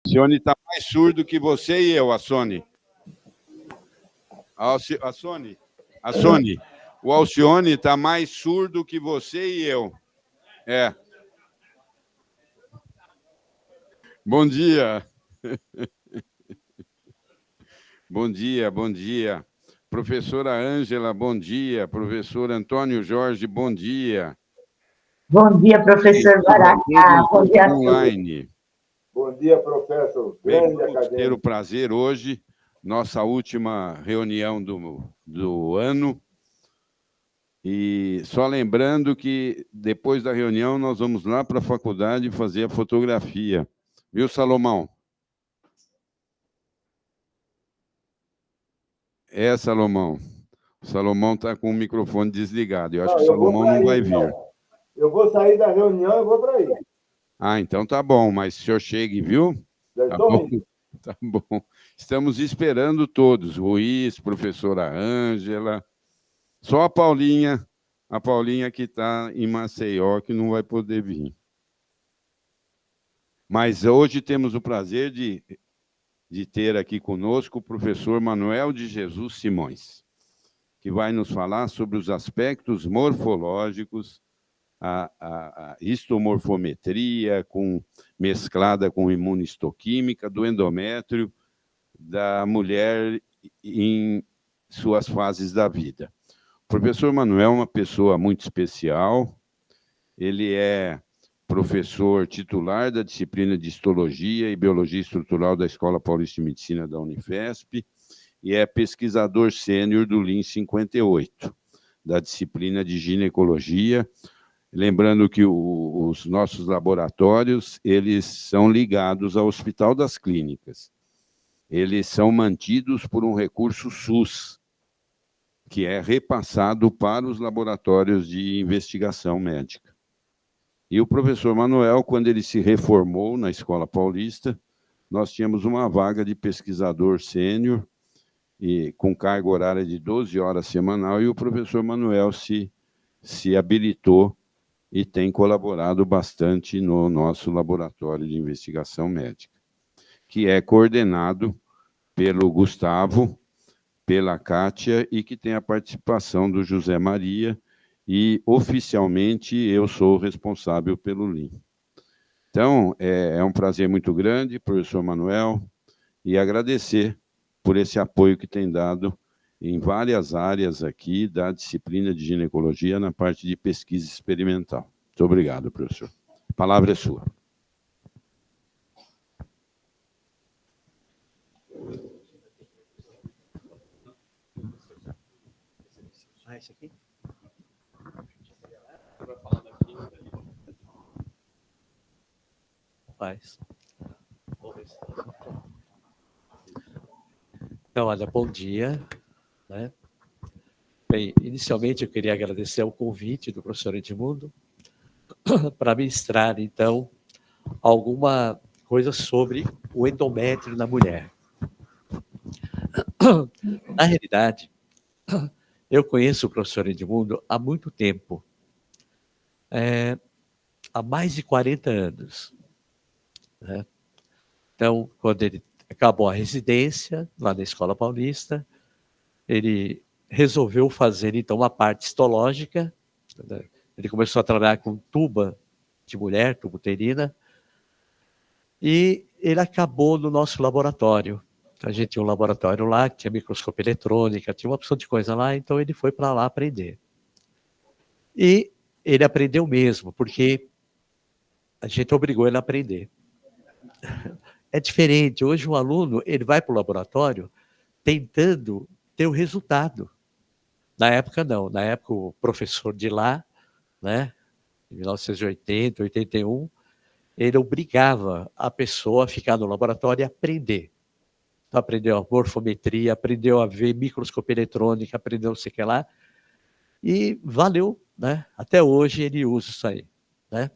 Alcione está mais surdo que você e eu, Alcione. Alcione, o Alcione está mais surdo que você e eu. É. Bom dia. Bom dia, bom dia. Professora Ângela, bom dia. Professor Antônio Jorge, bom dia. Bom dia, professor Baracá. Bom dia a online. Bom dia, professor. Grande acadêmico. Ter o prazer hoje, nossa última reunião do ano. E só lembrando que depois da reunião nós vamos lá para a faculdade fazer a fotografia. Viu, Salomão? Salomão. O Salomão está com o microfone desligado. Eu acho que o Salomão não vai vir. Eu vou sair da reunião e vou para aí. Ah, então tá bom, mas o senhor chegue, viu? Tá bom? Tá bom. Estamos esperando todos. Ruiz, professora Ângela. Só a Paulinha que está em Maceió, que não vai poder vir. Mas hoje temos o prazer de ter aqui conosco o professor Manuel de Jesus Simões, que vai nos falar sobre os aspectos morfológicos, a histomorfometria mesclada com imunistoquímica do endométrio da mulher em suas fases da vida. O professor Manuel é uma pessoa muito especial, ele é professor titular da disciplina de Histologia e Biologia Estrutural da Escola Paulista de Medicina da Unifesp e é pesquisador sênior do LIN 58, da disciplina de Ginecologia. Lembrando que os nossos laboratórios, eles são ligados ao Hospital das Clínicas. Eles são mantidos por um recurso SUS, que é repassado para os laboratórios de investigação médica. E o professor Manuel, quando ele se reformou na Escola Paulista, nós tínhamos uma vaga de pesquisador sênior, com carga horária de 12 horas semanal, e o professor Manuel se habilitou e tem colaborado bastante no nosso laboratório de investigação médica, que é coordenado pelo Gustavo, pela Kátia, e que tem a participação do José Maria, e, oficialmente, eu sou responsável pelo LIN. Então, é um prazer muito grande, professor Manuel, e agradecer por esse apoio que tem dado em várias áreas aqui da disciplina de ginecologia na parte de pesquisa experimental. Muito obrigado, professor. A palavra é sua. Isso aqui? Faz. Então, olha, bom dia. Né? Bem, inicialmente eu queria agradecer o convite do professor Edmundo para ministrar, então, alguma coisa sobre o endométrio na mulher. Na realidade, eu conheço o professor Edmundo há muito tempo, há mais de 40 anos. Né? Então, quando ele acabou a residência, lá na Escola Paulista, ele resolveu fazer, então, uma parte histológica. Né? Ele começou a trabalhar com tuba de mulher, tuba uterina, e ele acabou no nosso laboratório. A gente tinha um laboratório lá, que tinha microscopia eletrônica, tinha uma opção de coisa lá, então ele foi para lá aprender. E ele aprendeu mesmo, porque a gente obrigou ele a aprender. É diferente, hoje o aluno ele vai para o laboratório tentando ter o resultado. Na época não, na época o professor de lá, né, em 1980, 81, ele obrigava a pessoa a ficar no laboratório e aprender. Então, aprendeu a morfometria, aprendeu a ver microscopia eletrônica, aprendeu não sei o que lá, e valeu, né? Até hoje ele usa isso aí, né?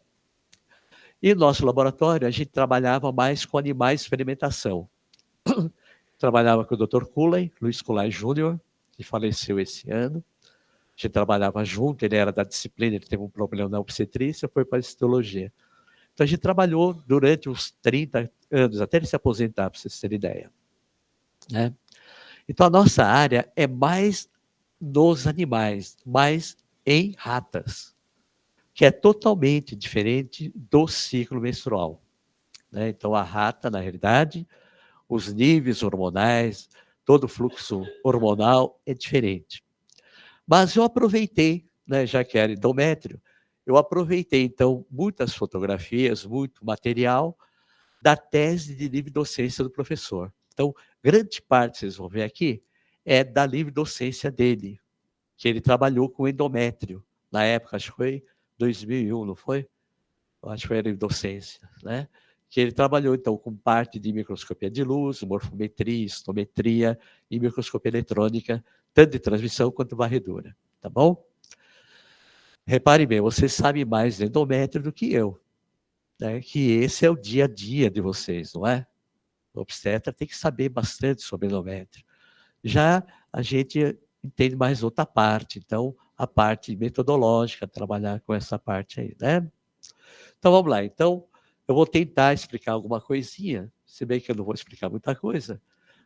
E no nosso laboratório, a gente trabalhava mais com animais de experimentação. Trabalhava com o Dr. Cullen, Luiz Cullen Júnior, que faleceu esse ano. A gente trabalhava junto, ele era da disciplina, ele teve um problema na obstetrícia, foi para a histologia. Então, a gente trabalhou durante uns 30, anos, até ele se aposentar, para vocês terem ideia. Né? Então, a nossa área é mais nos animais, mais em ratas, que é totalmente diferente do ciclo menstrual. Né? Então, a rata, na realidade, os níveis hormonais, todo o fluxo hormonal é diferente. Mas eu aproveitei, né, já que era endométrio, eu aproveitei, então, muitas fotografias, muito material da tese de livre docência do professor. Então, grande parte, vocês vão ver aqui, é da livre docência dele, que ele trabalhou com endométrio. Na época, acho que foi 2001, não foi? Eu acho que foi a livre docência, né? Que ele trabalhou, então, com parte de microscopia de luz, morfometria, histometria e microscopia eletrônica, tanto de transmissão quanto varredura, tá bom? Repare bem, você sabe mais de endométrio do que eu, né? Que esse é o dia a dia de vocês, não é? O obstetra tem que saber bastante sobre endométrio. Já a gente entende mais outra parte, então, a parte metodológica, trabalhar com essa parte aí, né? Então, vamos lá. Então, eu vou tentar explicar alguma coisinha, se bem que eu não vou explicar muita coisa,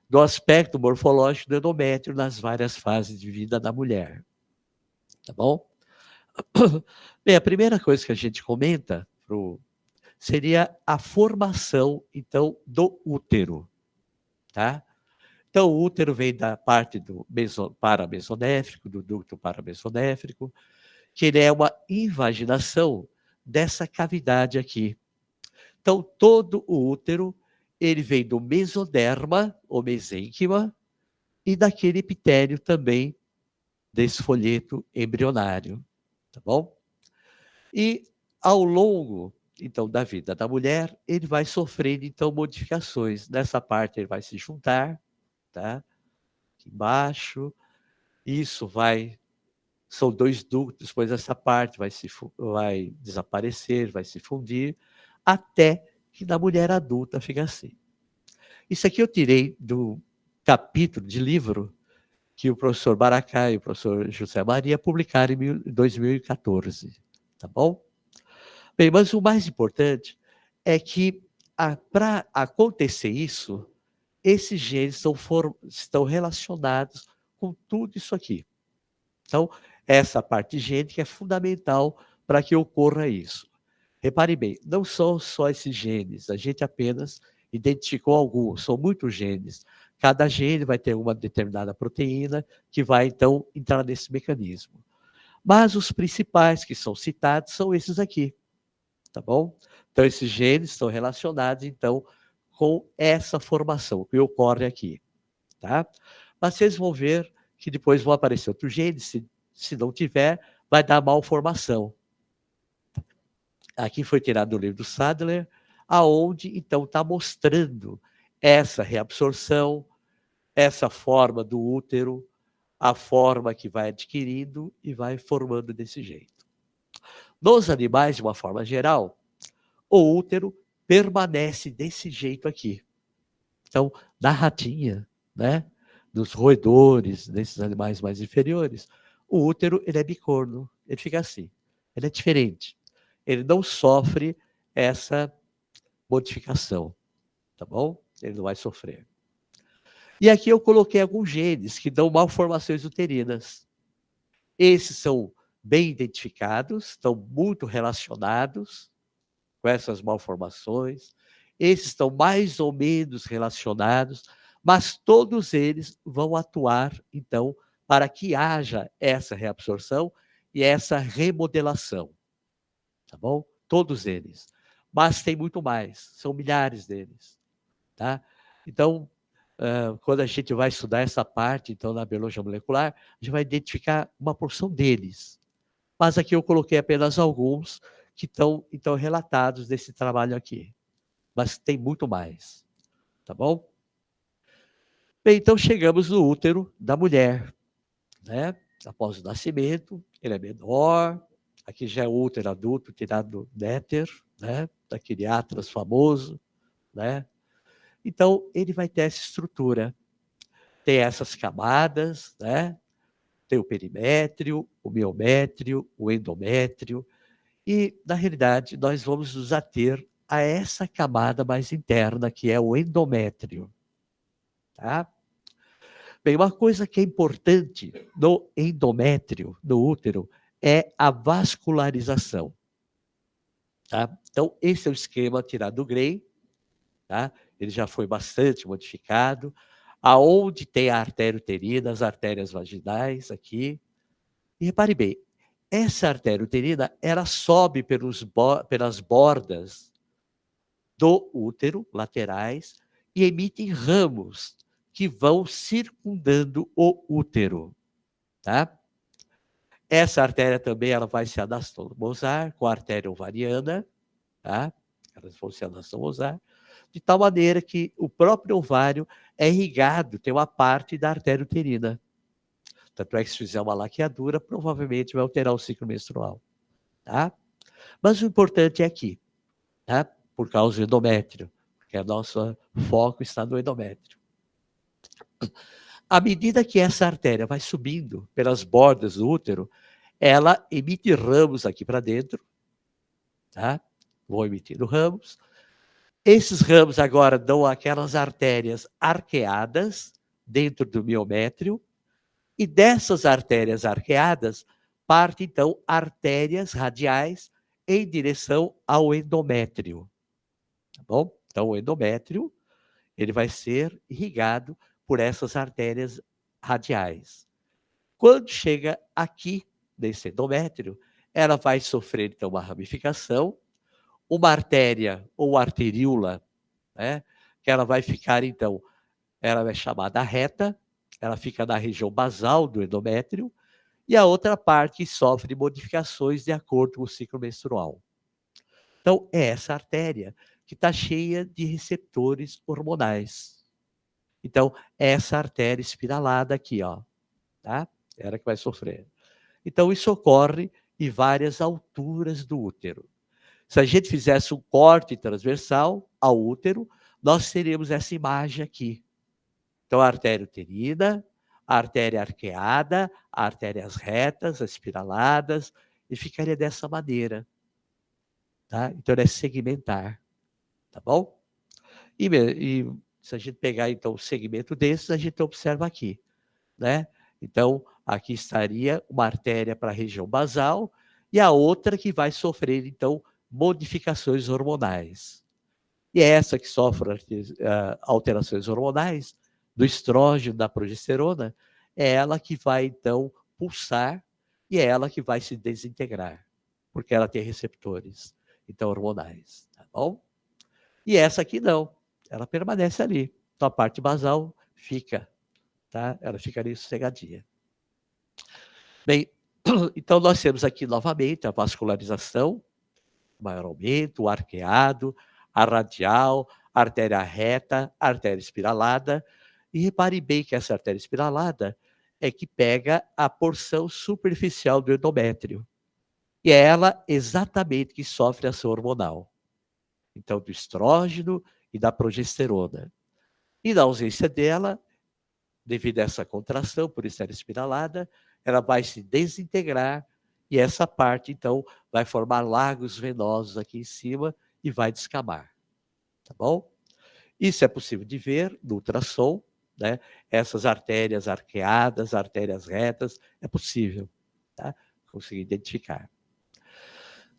do aspecto morfológico do endométrio nas várias fases de vida da mulher. Tá bom? Bem, a primeira coisa que a gente comenta seria a formação, então, do útero. Tá? Então, o útero vem da parte do paramesonéfrico, do ducto paramesonéfrico, que ele é uma invaginação dessa cavidade aqui. Então, todo o útero, ele vem do mesoderma, ou mesênquima, e daquele epitélio também, desse folheto embrionário, tá bom? E ao longo, então, da vida da mulher, ele vai sofrendo, então, modificações. Nessa parte ele vai se juntar, tá? Aqui embaixo, isso vai... São 2 ductos, depois essa parte vai desaparecer, vai se fundir, até que na mulher adulta fica assim. Isso aqui eu tirei do capítulo de livro que o professor Baracá e o professor José Maria publicaram em 2014, tá bom? Bem, mas o mais importante é que, para acontecer isso, esses genes estão relacionados com tudo isso aqui. Então, essa parte gênica é fundamental para que ocorra isso. Repare bem, não são só esses genes, a gente apenas identificou alguns, são muitos genes. Cada gene vai ter uma determinada proteína que vai, então, entrar nesse mecanismo. Mas os principais que são citados são esses aqui, tá bom? Então, esses genes estão relacionados, então, com essa formação que ocorre aqui, tá? Mas vocês vão ver que depois vão aparecer outros genes, se não tiver, vai dar malformação. Aqui foi tirado do livro do Sadler, aonde, então, está mostrando essa reabsorção, essa forma do útero, a forma que vai adquirindo e vai formando desse jeito. Nos animais, de uma forma geral, o útero permanece desse jeito aqui. Então, na ratinha, né, dos roedores, desses animais mais inferiores, o útero ele é bicorno, ele fica assim, ele é diferente. Ele não sofre essa modificação, tá bom? Ele não vai sofrer. E aqui eu coloquei alguns genes que dão malformações uterinas. Esses são bem identificados, estão muito relacionados com essas malformações. Esses estão mais ou menos relacionados, mas todos eles vão atuar, então, para que haja essa reabsorção e essa remodelação. Tá bom? Todos eles. Mas tem muito mais, são milhares deles. Tá? Então, quando a gente vai estudar essa parte, então, na biologia molecular, a gente vai identificar uma porção deles. Mas aqui eu coloquei apenas alguns que estão, então, relatados desse trabalho aqui. Mas tem muito mais. Tá bom? Bem, então chegamos no útero da mulher. Né? Após o nascimento, ele é menor. Aqui já é o útero adulto, tirado do néter, né? Daquele Atlas famoso. Né? Então, ele vai ter essa estrutura. Tem essas camadas, né? Tem o perimétrio, o miométrio, o endométrio. E, na realidade, nós vamos nos ater a essa camada mais interna, que é o endométrio. Tá? Bem, uma coisa que é importante no endométrio, no útero, é a vascularização. Tá? Então, esse é o esquema tirado do Gray. Tá? Ele já foi bastante modificado. Aonde tem a artéria uterina, as artérias vaginais aqui. E repare bem, essa artéria uterina, ela sobe pelas bordas do útero, laterais, e emite ramos que vão circundando o útero. Tá? Essa artéria também ela vai se anastomosar com a artéria ovariana, tá? Elas vão se anastomosar, de tal maneira que o próprio ovário é irrigado, tem uma parte da artéria uterina. Tanto é que se fizer uma laqueadura, provavelmente vai alterar o ciclo menstrual. Tá? Mas o importante é aqui, tá? Por causa do endométrio, porque o nosso foco está no endométrio. À medida que essa artéria vai subindo pelas bordas do útero, ela emite ramos aqui para dentro, tá? Vão emitindo ramos. Esses ramos agora dão aquelas artérias arqueadas dentro do miométrio, e dessas artérias arqueadas partem, então, artérias radiais em direção ao endométrio. Tá bom? Então, o endométrio, ele vai ser irrigado por essas artérias radiais. Quando chega aqui, nesse endométrio, ela vai sofrer, então, uma ramificação, uma artéria ou arteríola, né, que ela vai ficar, então, ela é chamada reta, ela fica na região basal do endométrio, e a outra parte sofre modificações de acordo com o ciclo menstrual. Então, é essa artéria que está cheia de receptores hormonais. Então, é essa artéria espiralada aqui, ó, tá? Ela que vai sofrer. Então, isso ocorre em várias alturas do útero. Se a gente fizesse um corte transversal ao útero, nós teríamos essa imagem aqui. Então, a artéria uterina, a artéria arqueada, artérias retas, espiraladas, e ficaria dessa maneira. Tá? Então, é segmentar. Tá bom? E se a gente pegar, então, o segmento desses, a gente observa aqui. Né? Então, aqui estaria uma artéria para a região basal e a outra que vai sofrer, então, modificações hormonais. E é essa que sofre alterações hormonais do estrógeno, da progesterona, é ela que vai, então, pulsar e é ela que vai se desintegrar, porque ela tem receptores, então, hormonais, tá bom? E essa aqui não, ela permanece ali. Então, a parte basal fica, tá? Ela fica ali sossegadinha. Bem, então, nós temos aqui, novamente, a vascularização, maior aumento, o arqueado, a radial, a artéria reta, a artéria espiralada. E repare bem que essa artéria espiralada é que pega a porção superficial do endométrio. E é ela exatamente que sofre ação hormonal. Então, do estrógeno e da progesterona. E na ausência dela, devido a essa contração, por estar espiralada, ela vai se desintegrar e essa parte, então, vai formar lagos venosos aqui em cima e vai descamar. Tá bom? Isso é possível de ver no ultrassom, né? Essas artérias arqueadas, artérias retas, é possível, tá? Conseguir identificar.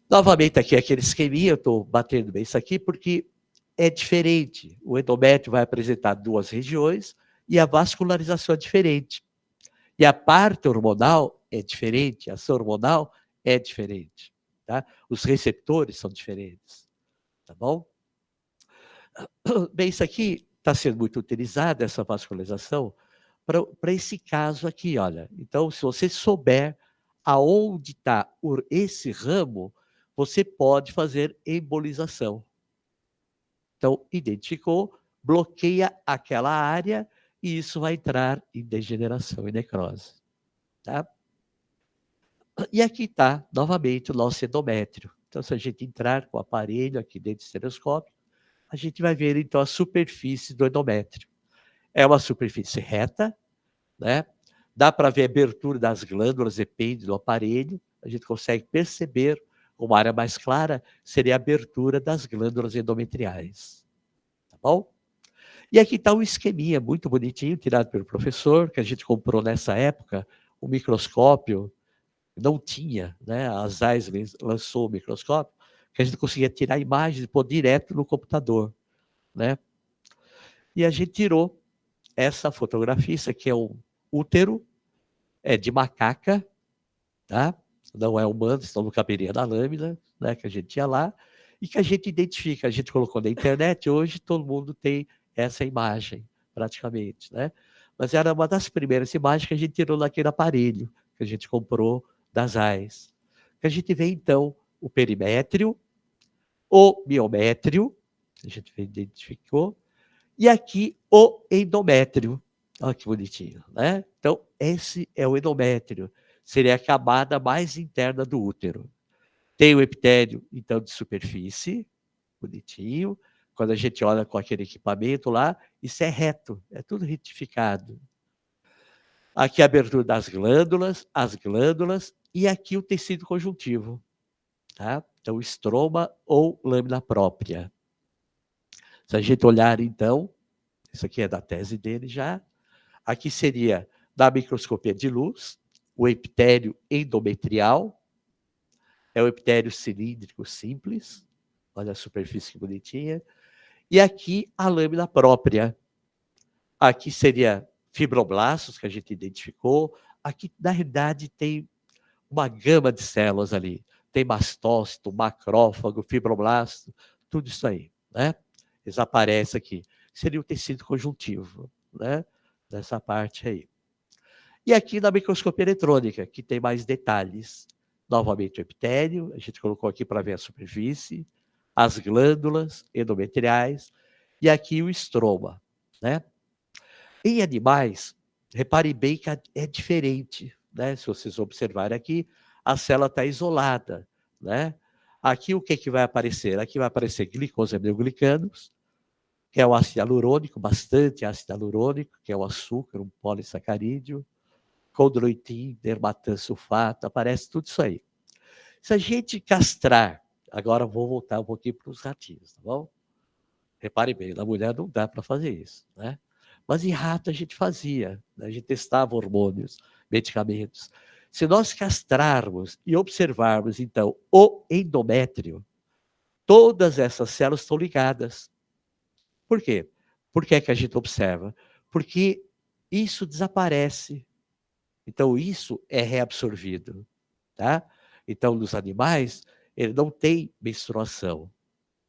Novamente aqui aquele esqueminha, eu estou batendo bem isso aqui, porque é diferente. O endométrio vai apresentar duas regiões e a vascularização é diferente. E a parte hormonal é diferente, a ação hormonal é diferente. Tá? Os receptores são diferentes. Tá bom? Bem, isso aqui está sendo muito utilizado, essa vascularização, para esse caso aqui, olha. Então, se você souber aonde está esse ramo, você pode fazer embolização. Então, identificou, bloqueia aquela área e isso vai entrar em degeneração e necrose. Tá? E aqui está, novamente, o nosso endométrio. Então, se a gente entrar com o aparelho aqui dentro do estereoscópio, a gente vai ver, então, a superfície do endométrio. É uma superfície reta, né? Dá para ver a abertura das glândulas, depende do aparelho, a gente consegue perceber uma área mais clara, seria a abertura das glândulas endometriais. Tá bom? E aqui está um esqueminha muito bonitinho, tirado pelo professor, que a gente comprou nessa época, o microscópio, não tinha, né? A Zeiss lançou o microscópio, que a gente conseguia tirar imagens e pôr direto no computador, né? E a gente tirou essa fotografia, isso aqui é um útero, é de macaca, tá? Não é humano, senão não caberia na lâmina, né? Que a gente tinha lá, e que a gente identifica, a gente colocou na internet, hoje todo mundo tem essa imagem, praticamente, né? Mas era uma das primeiras imagens que a gente tirou naquele aparelho que a gente comprou das AIS. Que a gente vê, então, o perimétrio, o miométrio, a gente identificou, e aqui o endométrio. Olha que bonitinho, né? Então, esse é o endométrio, seria a camada mais interna do útero. Tem o epitélio, então, de superfície, bonitinho. Quando a gente olha com aquele equipamento lá, isso é reto, é tudo retificado. Aqui a abertura das glândulas, as glândulas, e aqui o tecido conjuntivo. Tá? Então, estroma ou lâmina própria. Se a gente olhar, então, isso aqui é da tese dele já, aqui seria, da microscopia de luz, o epitélio endometrial, é o epitélio cilíndrico simples, olha a superfície que bonitinha, e aqui a lâmina própria. Aqui seria fibroblastos, que a gente identificou, aqui, na realidade, tem uma gama de células ali, tem mastócito, macrófago, fibroblasto, tudo isso aí, né? Eles aparecem aqui. Seria o tecido conjuntivo, né? Dessa parte aí. E aqui na microscopia eletrônica, que tem mais detalhes. Novamente o epitélio, a gente colocou aqui para ver a superfície, as glândulas endometriais, e aqui o estroma, né? Em animais, repare bem que é diferente, né? Se vocês observarem aqui, a célula está isolada, né? Aqui o que vai aparecer? Aqui vai aparecer glicosaminoglicânulos, que é o ácido hialurônico, bastante ácido hialurônico, que é o açúcar, um polissacarídeo, condroitin, dermatansulfato, aparece tudo isso aí. Se a gente castrar, agora vou voltar um pouquinho para os ratinhos, tá bom? Repare bem, na mulher não dá para fazer isso, né? Mas em rato a gente fazia, né? A gente testava hormônios, medicamentos. Se nós castrarmos e observarmos, então, o endométrio, todas essas células estão ligadas. Por quê? Por que é que a gente observa? Porque isso desaparece. Então, isso é reabsorvido, tá? Então, nos animais, ele não tem menstruação,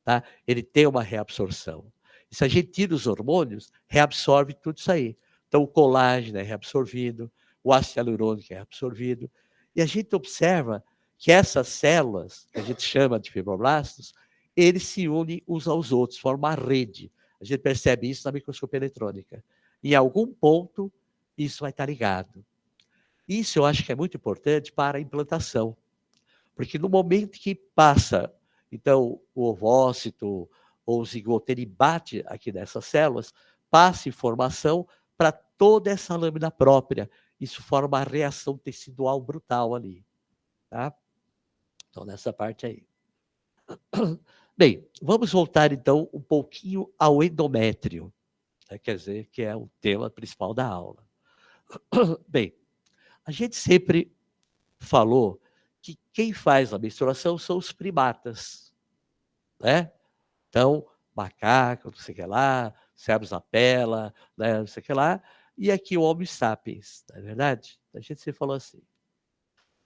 tá? Ele tem uma reabsorção. E se a gente tira os hormônios, reabsorve tudo isso aí. Então, o colágeno é reabsorvido, o ácido hialurônico é reabsorvido. E a gente observa que essas células, que a gente chama de fibroblastos, eles se unem uns aos outros, formam uma rede. A gente percebe isso na microscopia eletrônica. Em algum ponto, isso vai estar ligado. Isso eu acho que é muito importante para a implantação. Porque no momento que passa, então, o ovócito ou o zigoto, ele bate aqui nessas células, passa informação para toda essa lâmina própria. Isso forma uma reação tecidual brutal ali. Tá? Então, nessa parte aí. Bem, vamos voltar então um pouquinho ao endométrio, né? Quer dizer, que é o tema principal da aula. Bem, a gente sempre falou que quem faz a menstruação são os primatas, né? Então, macaco, não sei o que lá, Cervus apella, né, não sei o que lá, e aqui o Homo sapiens, não é verdade? A gente sempre falou assim.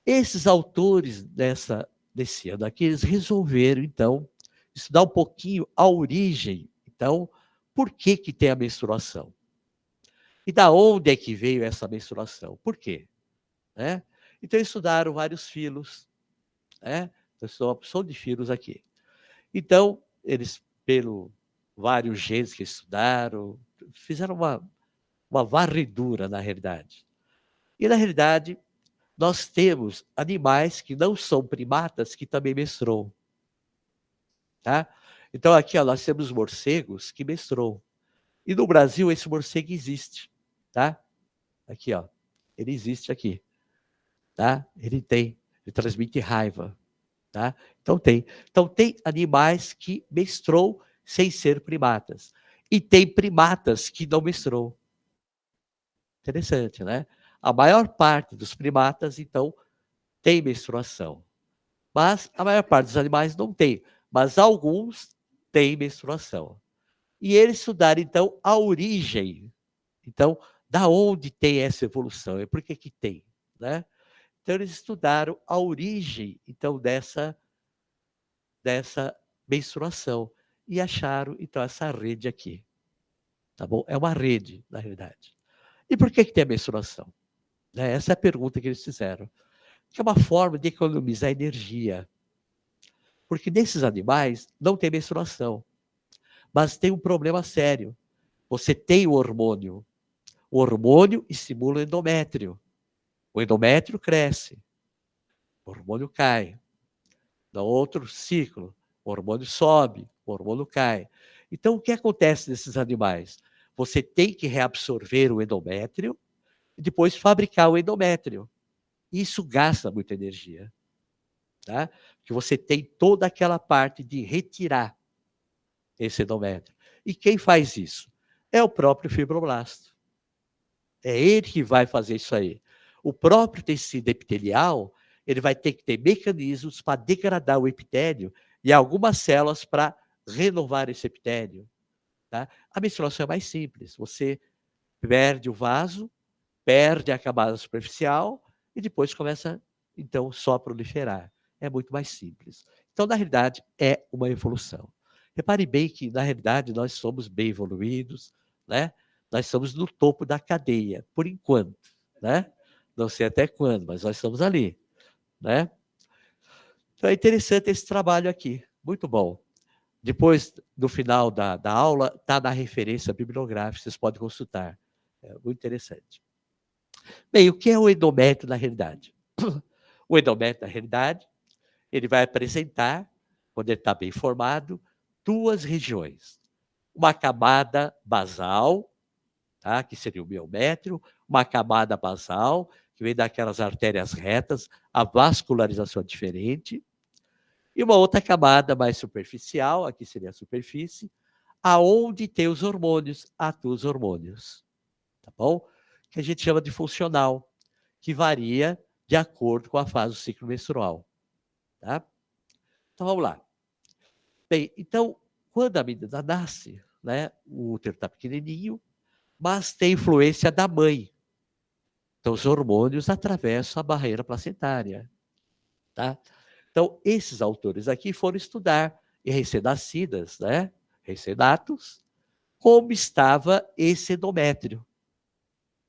Esses autores desse ano aqui, eles resolveram, então, estudar um pouquinho a origem, então, por que que tem a menstruação? E da onde é que veio essa menstruação? Por quê? Né? Então, estudaram vários filos, né? Então, estou uma opção de filos aqui. Então, eles, pelo vários genes que estudaram, fizeram uma varredura, na realidade. E, na realidade, nós temos animais que não são primatas que também menstruam. Tá? Então, aqui ó, nós temos morcegos que menstruam. E no Brasil, esse morcego existe. Tá? Aqui, ó. Ele existe aqui. Tá? Ele transmite raiva. Tá? Então tem animais que menstruam sem ser primatas. E tem primatas que não menstruam. Interessante, né? A maior parte dos primatas, então, tem menstruação. Mas a maior parte dos animais não tem. Mas alguns têm menstruação. E eles estudaram, então, a origem. Então, da onde tem essa evolução? E por que que tem? Né? Então, eles estudaram a origem, então, dessa menstruação. E acharam, então, essa rede aqui. Tá bom? É uma rede, na realidade. E por que que tem a menstruação? Essa é a pergunta que eles fizeram. Que é uma forma de economizar energia. Porque nesses animais não tem menstruação. Mas tem um problema sério. Você tem o hormônio. O hormônio estimula o endométrio. O endométrio cresce. O hormônio cai. No outro ciclo, o hormônio sobe, o hormônio cai. Então, o que acontece nesses animais? Você tem que reabsorver o endométrio e depois fabricar o endométrio. Isso gasta muita energia. Tá? Porque você tem toda aquela parte de retirar esse endométrio. E quem faz isso? É o próprio fibroblasto. É ele que vai fazer isso aí. O próprio tecido epitelial, ele vai ter que ter mecanismos para degradar o epitélio e algumas células para renovar esse epitélio. Tá? A menstruação é mais simples. Você perde o vaso, perde a camada superficial e depois começa, então, só a proliferar. É muito mais simples. Então, na realidade, é uma evolução. Repare bem que, na realidade, nós somos bem evoluídos, né? Nós estamos no topo da cadeia, por enquanto, né? Não sei até quando, mas nós estamos ali, né? Então, é interessante esse trabalho aqui, muito bom. Depois, no final da aula, está na referência bibliográfica, vocês podem consultar. É muito interessante. Bem, o que é o endométrio na realidade? O endométrio, na realidade, ele vai apresentar, quando ele está bem formado, duas regiões. Uma camada basal, tá? Que seria o miométrio, uma camada basal, que vem daquelas artérias retas, a vascularização é diferente, e uma outra camada mais superficial, aqui seria a superfície, aonde tem os hormônios, atuam os hormônios, tá bom? Que a gente chama de funcional, que varia de acordo com a fase do ciclo menstrual, tá? Então, vamos lá. Bem, então, quando a menina nasce, né, o útero está pequenininho, mas tem influência da mãe. Então, os hormônios atravessam a barreira placentária, tá? Então, esses autores aqui foram estudar em recém-nascidas, né, recém-natos, como estava esse endométrio,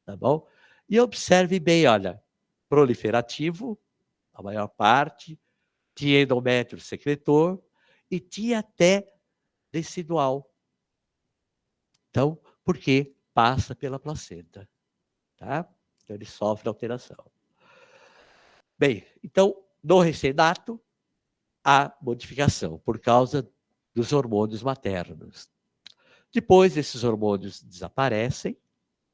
tá bom? E observe bem, olha, proliferativo, a maior parte, tinha endométrio secretor e tinha até decidual. Então, porque passa pela placenta, tá? Então, ele sofre alteração. Bem, então, no recém-nato, há modificação por causa dos hormônios maternos. Depois, esses hormônios desaparecem,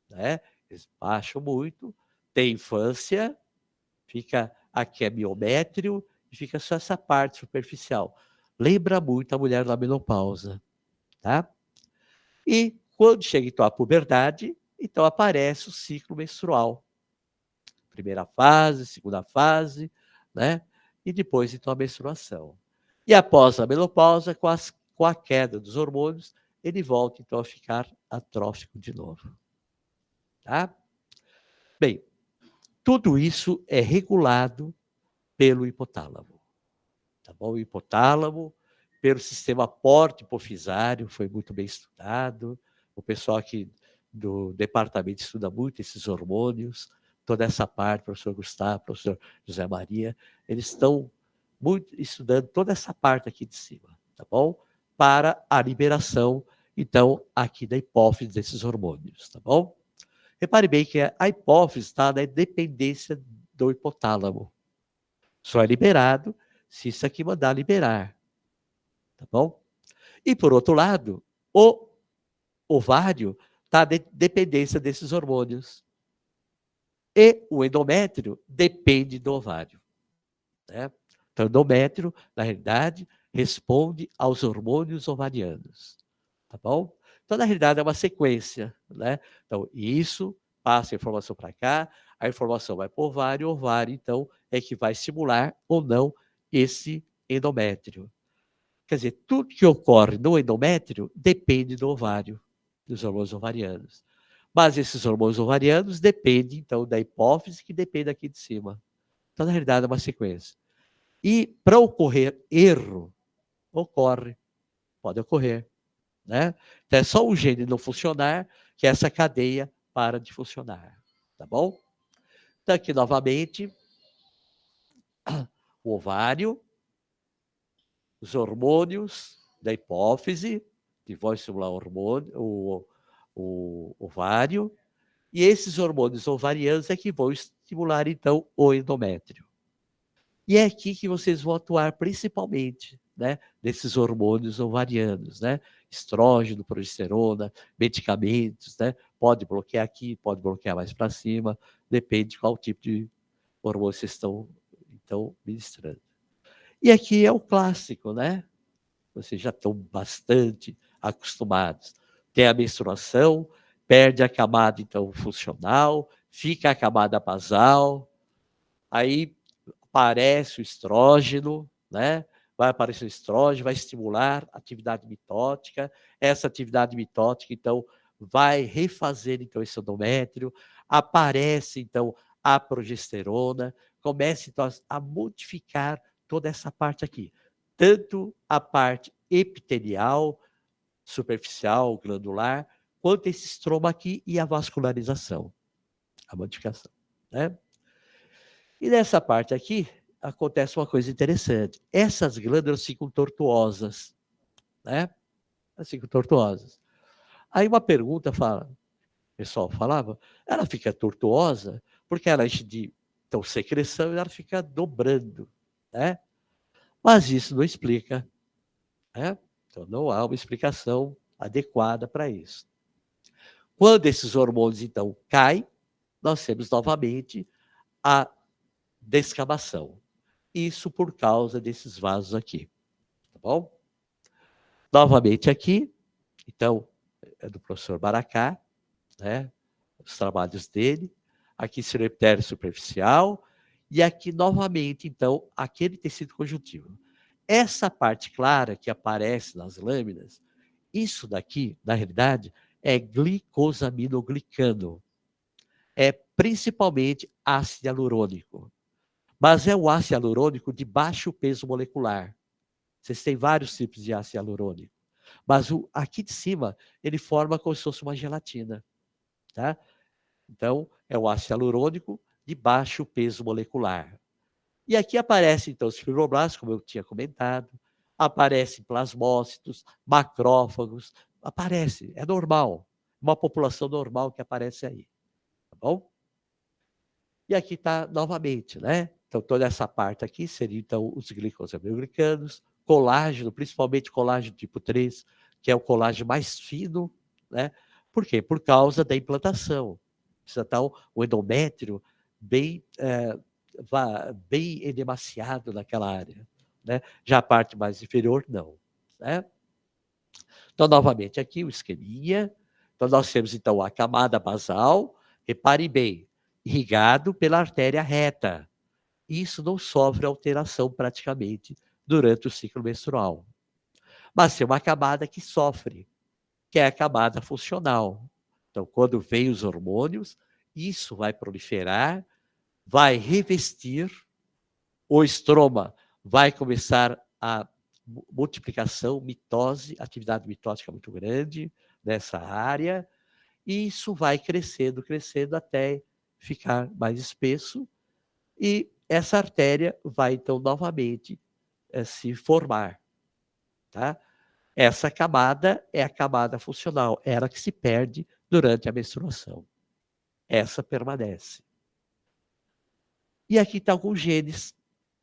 né? Eles baixam muito, tem infância, fica aqui é miométrio e fica só essa parte superficial. Lembra muito a mulher da menopausa, tá? E quando chega então a puberdade, então aparece o ciclo menstrual. Primeira fase, segunda fase, né? E depois então a menstruação. E após a menopausa, com a queda dos hormônios, ele volta então a ficar atrófico de novo. Tá? Bem, tudo isso é regulado pelo hipotálamo. Tá bom? O hipotálamo, pelo sistema porto-hipofisário, foi muito bem estudado. O pessoal aqui do departamento estuda muito esses hormônios, toda essa parte, professor Gustavo, professor José Maria, eles estão muito estudando toda essa parte aqui de cima, tá bom? Para a liberação, então, aqui da hipófise desses hormônios, tá bom? Repare bem que a hipófise está na dependência do hipotálamo. Só é liberado se isso aqui mandar liberar, tá bom? E, por outro lado, o ovário está na dependência desses hormônios. E o endométrio depende do ovário, né? Então, o endométrio, na realidade, responde aos hormônios ovarianos. Tá bom? Então, na realidade, é uma sequência, né? Então, isso passa a informação para cá, a informação vai para o ovário, então, é que vai estimular ou não esse endométrio. Quer dizer, tudo que ocorre no endométrio depende do ovário, dos hormônios ovarianos. Mas esses hormônios ovarianos dependem, então, da hipófise, que depende aqui de cima. Então, na realidade, é uma sequência. E para ocorrer erro, pode ocorrer, né? Então, é só o gene não funcionar que essa cadeia para de funcionar, tá bom? Então, aqui novamente, o ovário, os hormônios da hipófise, que vão estimular o ovário, e esses hormônios ovarianos é que vão estimular, então, o endométrio. E é aqui que vocês vão atuar principalmente, né, desses hormônios ovarianos, né? Estrógeno, progesterona, medicamentos, né? Pode bloquear aqui, pode bloquear mais para cima, depende de qual tipo de hormônio vocês estão, então, ministrando. E aqui é o clássico, né? Vocês já estão bastante acostumados. Tem a menstruação, perde a camada, então, funcional, fica a camada basal, aí aparece o estrógeno, né? Vai aparecer o estrógeno, vai estimular a atividade mitótica, essa atividade mitótica, então, vai refazer, então, esse endométrio, aparece, então, a progesterona, começa, então, a modificar toda essa parte aqui, tanto a parte epitelial, superficial, glandular, quanto esse estroma aqui e a vascularização, a modificação, né? E nessa parte aqui, acontece uma coisa interessante. Essas glândulas ficam tortuosas, né? Elas ficam tortuosas. Aí uma pergunta fala, o pessoal falava, ela fica tortuosa porque ela enche de então, secreção e ela fica dobrando, né? Mas isso não explica, né? Então não há uma explicação adequada para isso. Quando esses hormônios, então, caem, nós temos novamente a descamação. Isso por causa desses vasos aqui, tá bom? Novamente aqui, então, é do professor Baracá, né? Os trabalhos dele. Aqui seria o epitélio superficial. E aqui, novamente, então, aquele tecido conjuntivo. Essa parte clara que aparece nas lâminas, isso daqui, na realidade, é glicosaminoglicano. É principalmente ácido hialurônico. Mas é o ácido hialurônico de baixo peso molecular. Vocês têm vários tipos de ácido hialurônico. Mas aqui de cima, ele forma como se fosse uma gelatina. Tá? Então, é o ácido hialurônico de baixo peso molecular. E aqui aparece, então, os fibroblastos, como eu tinha comentado, aparecem plasmócitos, macrófagos, aparece, é normal. Uma população normal que aparece aí. Tá bom? E aqui está novamente, né? Então, toda essa parte aqui seria, então, os glicosaminoglicano, colágeno, principalmente colágeno tipo 3, que é o colágeno mais fino, né? Por quê? Por causa da implantação. Precisa estar o endométrio bem, bem edemaciado naquela área, né? Já a parte mais inferior, não, né? Então, novamente, aqui o esqueminha. Então, nós temos, então, a camada basal, repare bem, irrigado pela artéria reta. Isso não sofre alteração praticamente durante o ciclo menstrual. Mas tem uma camada que sofre, que é a camada funcional. Então, quando vem os hormônios, isso vai proliferar, vai revestir, o estroma vai começar a multiplicação, mitose, atividade mitótica muito grande nessa área, e isso vai crescendo, crescendo até ficar mais espesso, e essa artéria vai, então, novamente se formar, tá? Essa camada é a camada funcional, ela que se perde durante a menstruação. Essa permanece. E aqui está alguns genes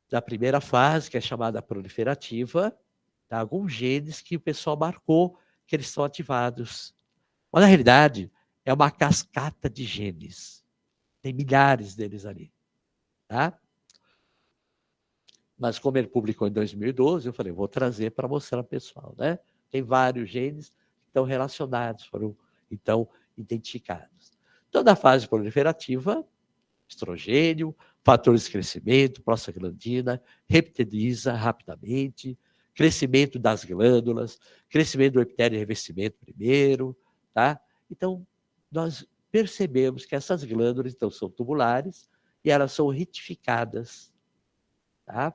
da primeira fase, que é chamada proliferativa, tá? Alguns genes que o pessoal marcou que eles estão ativados. Mas, na realidade, é uma cascata de genes. Tem milhares deles ali, tá? Mas como ele publicou em 2012, eu falei, vou trazer para mostrar ao pessoal, né? Tem vários genes que estão relacionados, foram então identificados. Então, na fase proliferativa, estrogênio, fatores de crescimento, prostaglandina, reptiliza rapidamente, crescimento das glândulas, crescimento do epitélio e revestimento primeiro, tá? Então, nós percebemos que essas glândulas, então, são tubulares e elas são retificadas, tá?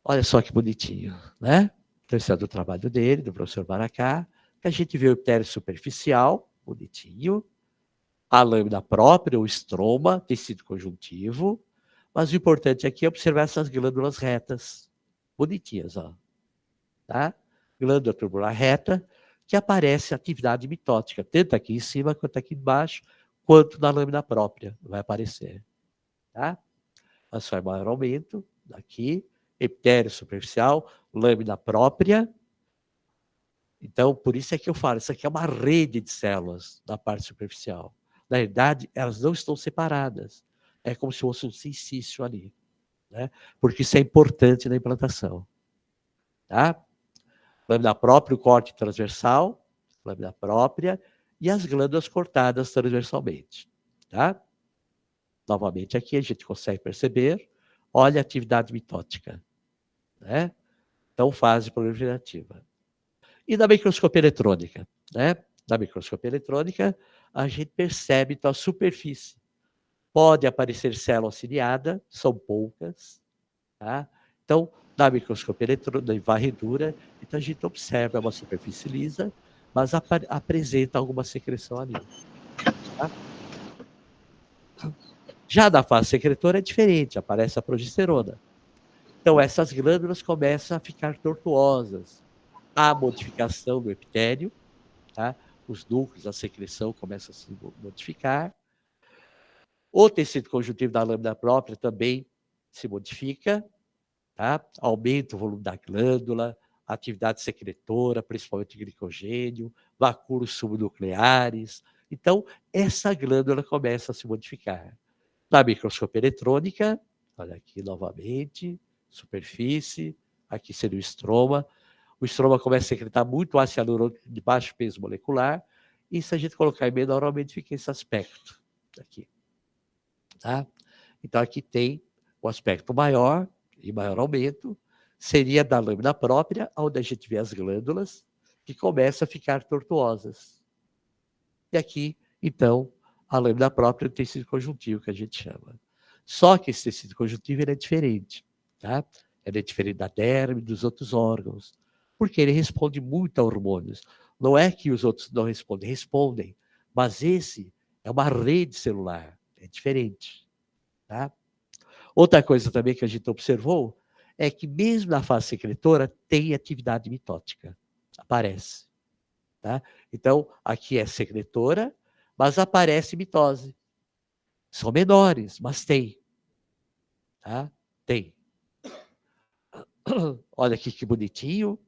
Olha só que bonitinho, né? Então, esse é do trabalho dele, do professor Maracá, que a gente vê o epitélio superficial, bonitinho, a lâmina própria, o estroma, tecido conjuntivo, mas o importante aqui é observar essas glândulas retas, bonitinhas, ó, tá? Glândula tubular reta, que aparece atividade mitótica, tanto aqui em cima quanto aqui embaixo, quanto na lâmina própria, vai aparecer, tá? Mas só é maior aumento, daqui, epitélio superficial, lâmina própria. Então, por isso é que eu falo, isso aqui é uma rede de células da parte superficial. Na verdade, elas não estão separadas. É como se fosse um cincício ali, né? Porque isso é importante na implantação. Tá? Lâmina própria, o corte transversal, lâmina própria, e as glândulas cortadas transversalmente. Tá? Novamente, aqui a gente consegue perceber, olha a atividade mitótica. Né? Então, fase proliferativa. E na microscopia eletrônica, né? Na microscopia eletrônica, a gente percebe então, a superfície. Pode aparecer célula ciliada, são poucas, tá? Então, na microscopia eletrônica, em varredura, então a gente observa uma superfície lisa, mas apresenta alguma secreção ali. Tá? Já na fase secretora é diferente, aparece a progesterona. Então, essas glândulas começam a ficar tortuosas. Há modificação do epitélio, tá? Os núcleos, a secreção começa a se modificar. O tecido conjuntivo da lâmina própria também se modifica, tá? Aumenta o volume da glândula, atividade secretora, principalmente glicogênio, vacúolos subnucleares. Então, essa glândula começa a se modificar. Na microscopia eletrônica, olha aqui novamente, superfície, aqui seria o estroma. O estroma começa a secretar muito ácido hialurônico de baixo peso molecular, e se a gente colocar em meio, normalmente fica esse aspecto aqui. Tá? Então, aqui tem o aspecto maior, e maior aumento, seria da lâmina própria, onde a gente vê as glândulas, que começam a ficar tortuosas. E aqui, então, a lâmina própria do tecido conjuntivo, que a gente chama. Só que esse tecido conjuntivo ele é diferente. Tá? Ele é diferente da derme, dos outros órgãos, porque ele responde muito a hormônios. Não é que os outros não respondem, respondem, mas esse é uma rede celular, é diferente. Tá? Outra coisa também que a gente observou é que mesmo na fase secretora tem atividade mitótica, aparece. Tá? Então, aqui é secretora, mas aparece mitose. São menores, mas tem. Tá? Tem. Olha aqui que bonitinho,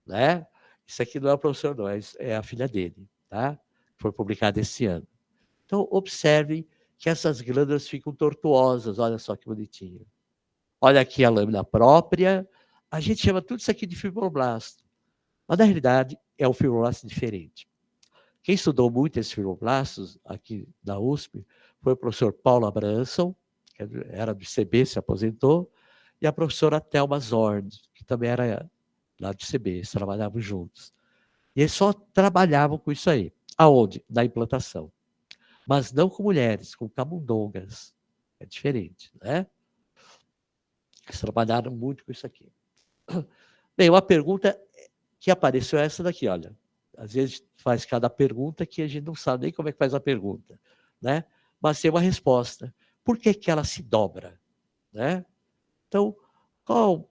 né? Isso aqui não é o professor, não, é a filha dele, tá? Foi publicado esse ano. Então, observem que essas glândulas ficam tortuosas, olha só que bonitinho. Olha aqui a lâmina própria, a gente chama tudo isso aqui de fibroblasto, mas na realidade é um fibroblasto diferente. Quem estudou muito esses fibroblastos aqui da USP foi o professor Paulo Abramson, que era do ICB, se aposentou, e a professora Thelma Zorn, que também era lá do ICB, eles trabalhavam juntos. E eles só trabalhavam com isso aí. Aonde? Na implantação. Mas não com mulheres, com camundongas. É diferente, né? Eles trabalharam muito com isso aqui. Bem, uma pergunta que apareceu é essa daqui, olha. Às vezes faz cada pergunta que a gente não sabe nem como é que faz a pergunta, né? Mas tem uma resposta. Por que que ela se dobra, né? Então,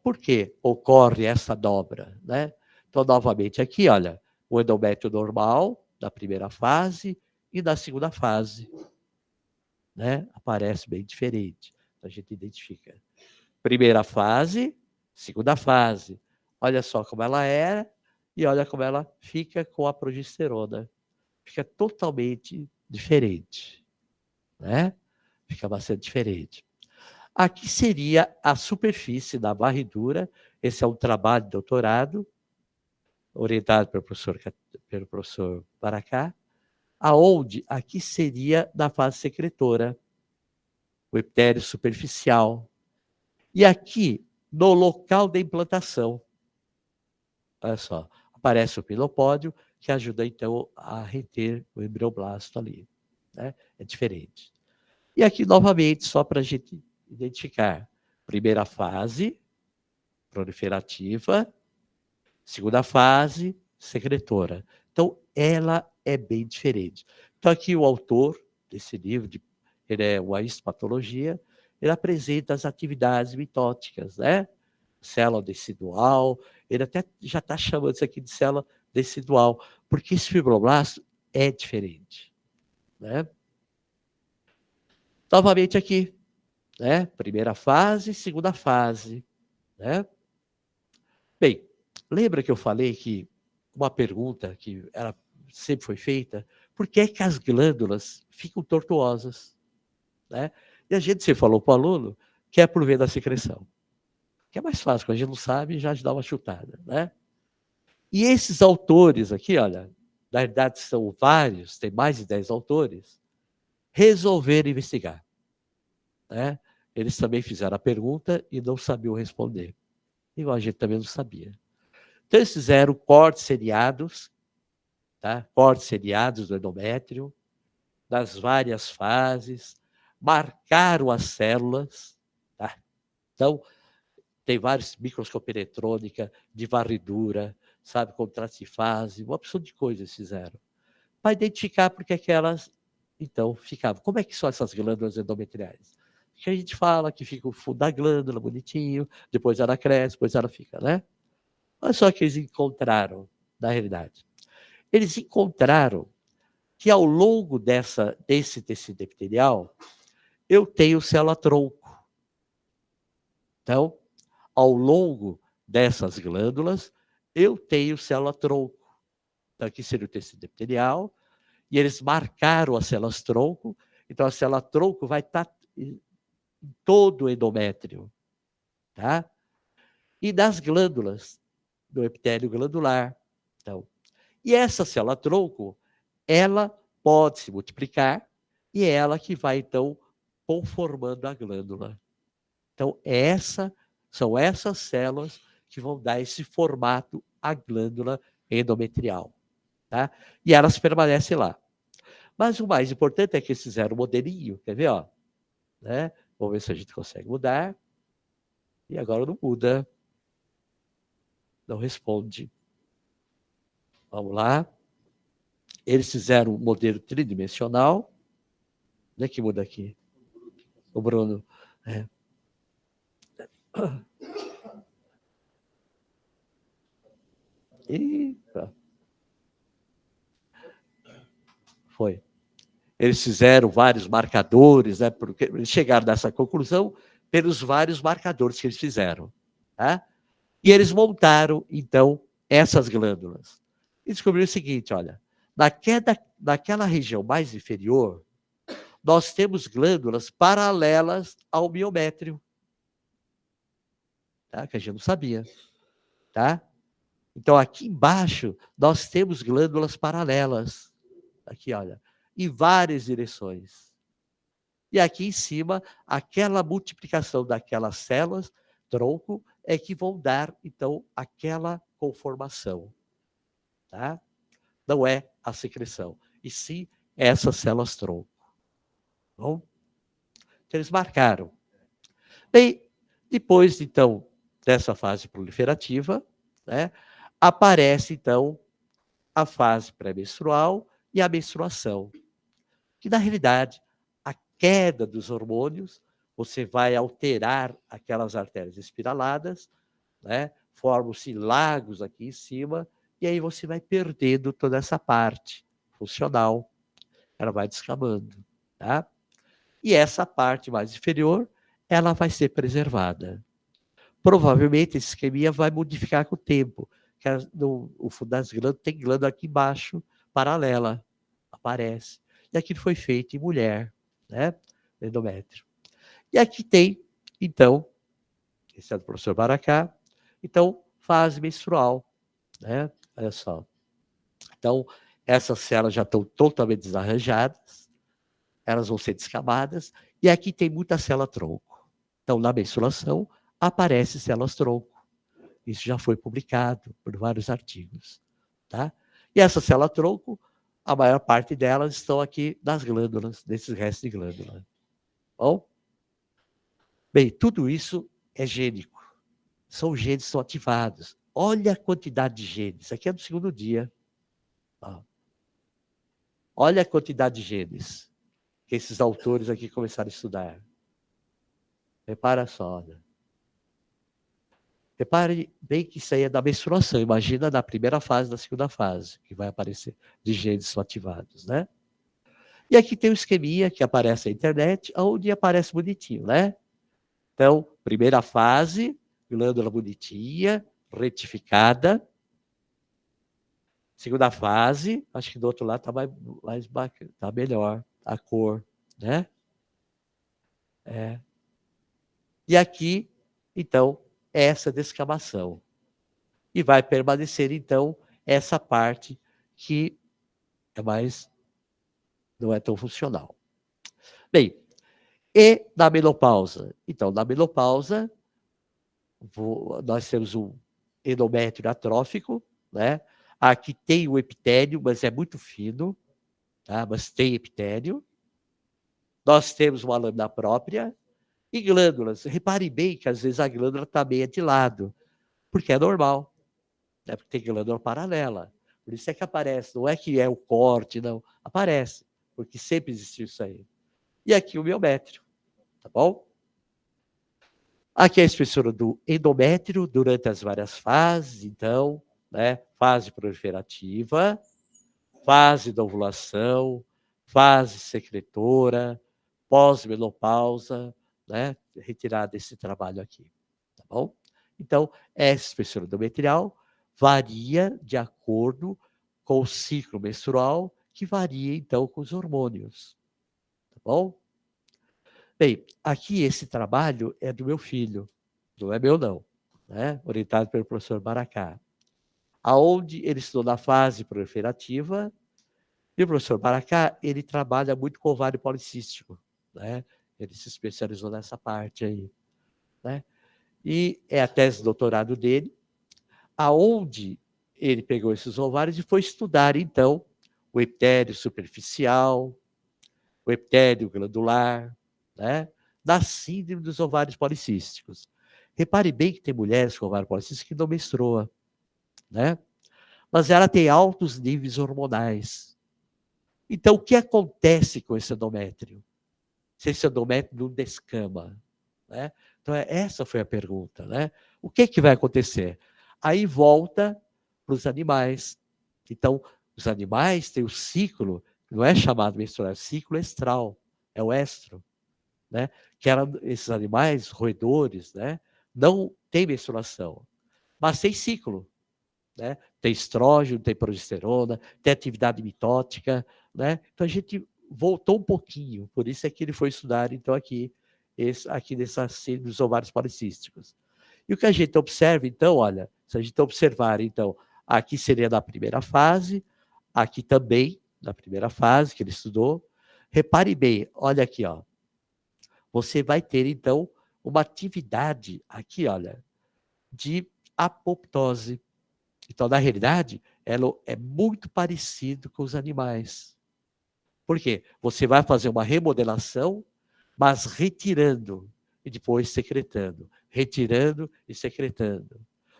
por que ocorre essa dobra, né? Então, novamente aqui, olha, o endométrio normal, da primeira fase, e da segunda fase, né? Aparece bem diferente, a gente identifica. Primeira fase, segunda fase. Olha só como ela é e olha como ela fica com a progesterona. Fica totalmente diferente, né? Fica bastante diferente. Aqui seria a superfície da varredura. Esse é um trabalho de doutorado, orientado pelo professor Baracá, aonde aqui seria na fase secretora, o epitélio superficial. E aqui, no local da implantação, olha só, aparece o pilopódio, que ajuda, então, a reter o embrioblasto ali. Né? É diferente. E aqui, novamente, só para a gente identificar. Primeira fase, proliferativa. Segunda fase, secretora. Então, ela é bem diferente. Então, aqui o autor desse livro, ele é uma histopatologia, ele apresenta as atividades mitóticas, né? Célula decidual, ele até já está chamando isso aqui de célula decidual, porque esse fibroblasto é diferente, né? Novamente aqui, né? Primeira fase, segunda fase, né? Bem, lembra que eu falei que uma pergunta que sempre foi feita, por que é que as glândulas ficam tortuosas? Né? E a gente sempre falou para o aluno que é por via da secreção. Que é mais fácil, quando a gente não sabe, já dá uma chutada. Né? E esses autores aqui, olha, na verdade são vários, tem mais de 10 autores, resolveram investigar. Né? Eles também fizeram a pergunta e não sabiam responder. Igual a gente também não sabia. Então, eles fizeram cortes seriados, tá? Cortes seriados do endométrio, das várias fases, marcaram as células, tá? Então, tem vários microscopia eletrônica, de varredura, sabe, contraste de fase, uma opção de coisas fizeram, para identificar porque que elas, então, ficavam. Como é que são essas glândulas endometriais? Que a gente fala que fica o fundo da glândula, bonitinho, depois ela cresce, depois ela fica, né? Olha só o que eles encontraram, na realidade. Eles encontraram que ao longo desse tecido epitelial, eu tenho célula-tronco. Então, ao longo dessas glândulas, eu tenho célula-tronco. Então, aqui seria o tecido epitelial, e eles marcaram as células-tronco, então a célula-tronco vai estar em todo o endométrio. Tá? E das glândulas, do epitélio glandular. Então, e essa célula-tronco, ela pode se multiplicar e é ela que vai, então, conformando a glândula. Então, são essas células que vão dar esse formato à glândula endometrial. Tá? E elas permanecem lá. Mas o mais importante é que eles fizeram um modelinho, quer ver? Ó? Né? Vamos ver se a gente consegue mudar. E agora não muda. Não responde. Vamos lá. Eles fizeram um modelo tridimensional. Onde é que muda aqui? O Bruno. É. Eita. Foi. Eles fizeram vários marcadores, né? Porque eles chegaram nessa conclusão pelos vários marcadores que eles fizeram. Tá? E eles montaram, então, essas glândulas. E descobriram o seguinte, olha, naquela região mais inferior, nós temos glândulas paralelas ao miométrio. Tá? Que a gente não sabia. Tá? Então, aqui embaixo, nós temos glândulas paralelas. Aqui, olha, em várias direções. E aqui em cima, aquela multiplicação daquelas células, tronco, é que vão dar, então, aquela conformação. Tá? Não é a secreção, e sim essas células tronco. Bom? Então, eles marcaram. Bem, depois, então, dessa fase proliferativa, né, aparece, então, a fase pré-menstrual e a menstruação. Que, na realidade, a queda dos hormônios, você vai alterar aquelas artérias espiraladas, né, formam-se lagos aqui em cima, e aí você vai perdendo toda essa parte funcional. Ela vai descamando. Tá? E essa parte mais inferior, ela vai ser preservada. Provavelmente esse esqueminha vai modificar com o tempo. Que o fundo das glândulas tem glândula aqui embaixo, paralela, aparece. E aquilo foi feito em mulher, né? Endométrio. E aqui tem então, esse é do professor Baracá, então, fase menstrual, né? Olha só. Então, essas células já estão totalmente desarranjadas, elas vão ser descamadas, e aqui tem muita célula-tronco. Então, na menstruação, aparece células-tronco. Isso já foi publicado por vários artigos. Tá? E essa célula-tronco, a maior parte delas estão aqui nas glândulas, nesses restos de glândula. Bom? Bem, tudo isso é gênico. São genes que são ativados. Olha a quantidade de genes. Isso aqui é do segundo dia. Ó. Olha a quantidade de genes que esses autores aqui começaram a estudar. Repara só, olha. Repare bem que isso aí é da menstruação. Imagina na primeira fase, na segunda fase, que vai aparecer de genes são ativados, né? E aqui tem o esqueminha que aparece na internet, onde aparece bonitinho, né? Então, primeira fase, glândula bonitinha, retificada. Segunda fase, acho que do outro lado está mais bacana, está melhor a cor, né? E aqui, então, essa descamação. E vai permanecer, então, essa parte que é mais, não é tão funcional. Bem, e na menopausa? Então, na menopausa, nós temos um endométrio atrófico, né? Aqui tem o epitélio, mas é muito fino, tá? Mas tem epitélio. Nós temos uma lâmina própria e glândulas. Repare bem que às vezes a glândula está meio de lado, porque é normal, né? Porque tem glândula paralela. Por isso é que aparece, não é que é o corte, não. Aparece, porque sempre existiu isso aí. E aqui o miométrio, tá bom? Aqui é a espessura do endométrio durante as várias fases, então, né? Fase proliferativa, fase da ovulação, fase secretora, pós-menopausa, né? Retirada desse trabalho aqui, tá bom? Então, essa espessura endometrial varia de acordo com o ciclo menstrual, que varia, então, com os hormônios, tá bom? Bem, aqui esse trabalho é do meu filho, não é meu não, né? Orientado pelo professor Baracá, aonde ele estudou na fase proliferativa, e o professor Baracá, ele trabalha muito com ovário policístico, né? Ele se especializou nessa parte aí, né? E é a tese de doutorado dele, aonde ele pegou esses ovários e foi estudar, então, o epitélio superficial, o epitélio glandular, né? Da síndrome dos ovários policísticos. Repare bem que tem mulheres com ovário policístico que não menstruam, né? Mas ela tem altos níveis hormonais. Então, o que acontece com esse endométrio? Se esse endométrio não descama, né? Então, essa foi a pergunta, né? O que vai acontecer? Aí volta para os animais. Então, os animais têm o ciclo, não é chamado menstrual, é ciclo estral, é o estro, né? Que esses animais, roedores, né? Não tem menstruação, mas tem ciclo, né? Tem estrógeno, tem progesterona, tem atividade mitótica, né? Então a gente voltou um pouquinho, por isso é que ele foi estudar, então, aqui nessa síndrome dos ovários policísticos. E o que a gente observa, então, olha, se a gente observar, então, aqui seria na primeira fase, aqui também, na primeira fase que ele estudou. Repare bem, olha aqui, ó. Você vai ter, então, uma atividade aqui, olha, de apoptose. Então, na realidade, ela é muito parecido com os animais. Por quê? Você vai fazer uma remodelação, mas retirando e depois secretando. Retirando e secretando.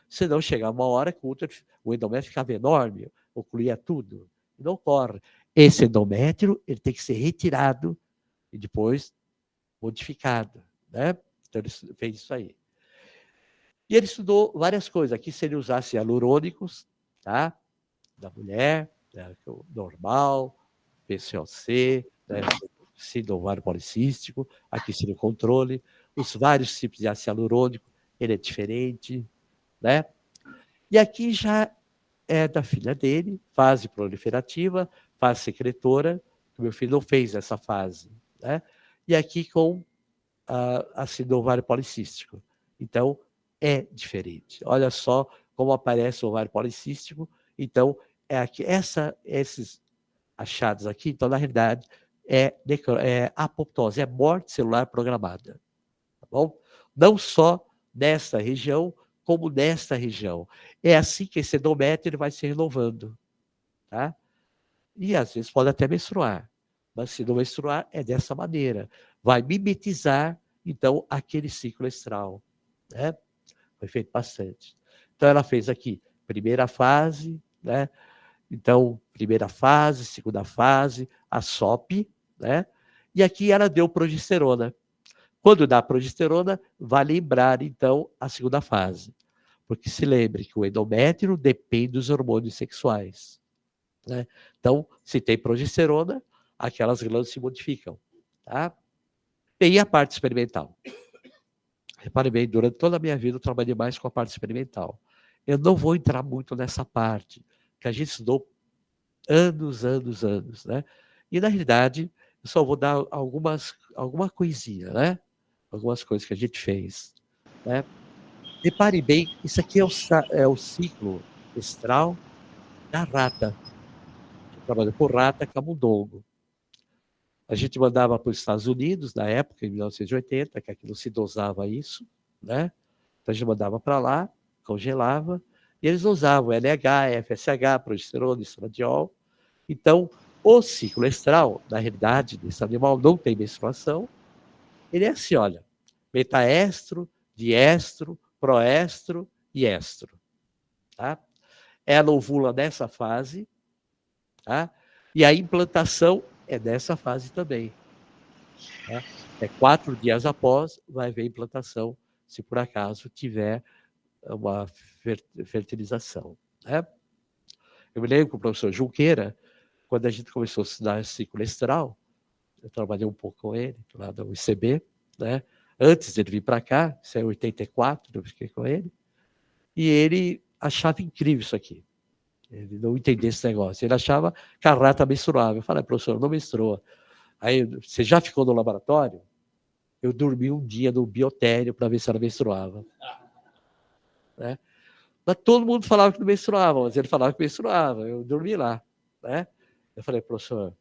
Senão chegar uma hora que o endométrio ficava enorme, ocluía tudo. E não ocorre. Esse endométrio ele tem que ser retirado e depois modificado, né? Então ele fez isso aí. E ele estudou várias coisas. Aqui, se ele usasse hialurônicos, tá? Da mulher, né? Normal, PCOC, né? Síndrome ovário policístico, aqui seria o controle. Os vários tipos de ácido hialurônico, ele é diferente, né? E aqui já é da filha dele, fase proliferativa, fase secretora, que meu filho não fez essa fase, né? E aqui com assim, do ovário policístico. Então, é diferente. Olha só como aparece o ovário policístico. Então, esses achados aqui, então, na realidade, é apoptose, é morte celular programada. Tá bom? Não só nesta região, como nesta região. É assim que esse endométrio ele vai se renovando. Tá? E às vezes pode até menstruar. Mas se não menstruar, é dessa maneira. Vai mimetizar, então, aquele ciclo estral. Né? Foi feito bastante. Então, ela fez aqui, primeira fase, né? Então, primeira fase, segunda fase, a SOP, né? E aqui ela deu progesterona. Quando dá progesterona, vai lembrar, então, a segunda fase. Porque se lembre que o endométrio depende dos hormônios sexuais. Né? Então, se tem progesterona, aquelas glândulas se modificam. Tá? E a parte experimental? Repare bem, durante toda a minha vida eu trabalhei mais com a parte experimental. Eu não vou entrar muito nessa parte, que a gente estudou anos, né? E, na realidade, eu só vou dar alguma coisinha, né? Algumas coisas que a gente fez. Né? Repare bem, isso aqui é o ciclo estral da rata. Trabalhou por rata camundongo. A gente mandava para os Estados Unidos, na época, em 1980, que aqui não se dosava isso, né? Então a gente mandava para lá, congelava, e eles usavam LH, FSH, progesterona, estradiol. Então, o ciclo estral, na realidade, desse animal não tem menstruação, ele é assim, olha, metaestro, diestro, proestro e estro. Tá? Ela ovula nessa fase, tá? E a implantação é dessa fase também. Tá? 4 dias após, vai haver implantação, se por acaso tiver uma fertilização. Né? Eu me lembro que o professor Junqueira, quando a gente começou a estudar ciclo estral, eu trabalhei um pouco com ele, lá do ICB, né? Antes de ele vir para cá, isso é 84, eu fiquei com ele, e ele achava incrível isso aqui. Ele não entendia esse negócio. Ele achava que a rata menstruava. Eu falei, professor, não menstrua. Aí, você já ficou no laboratório? Eu dormi um dia no biotério para ver se ela menstruava. Né? Mas todo mundo falava que não menstruava, mas ele falava que menstruava. Eu dormi lá. Né? Eu falei, professor,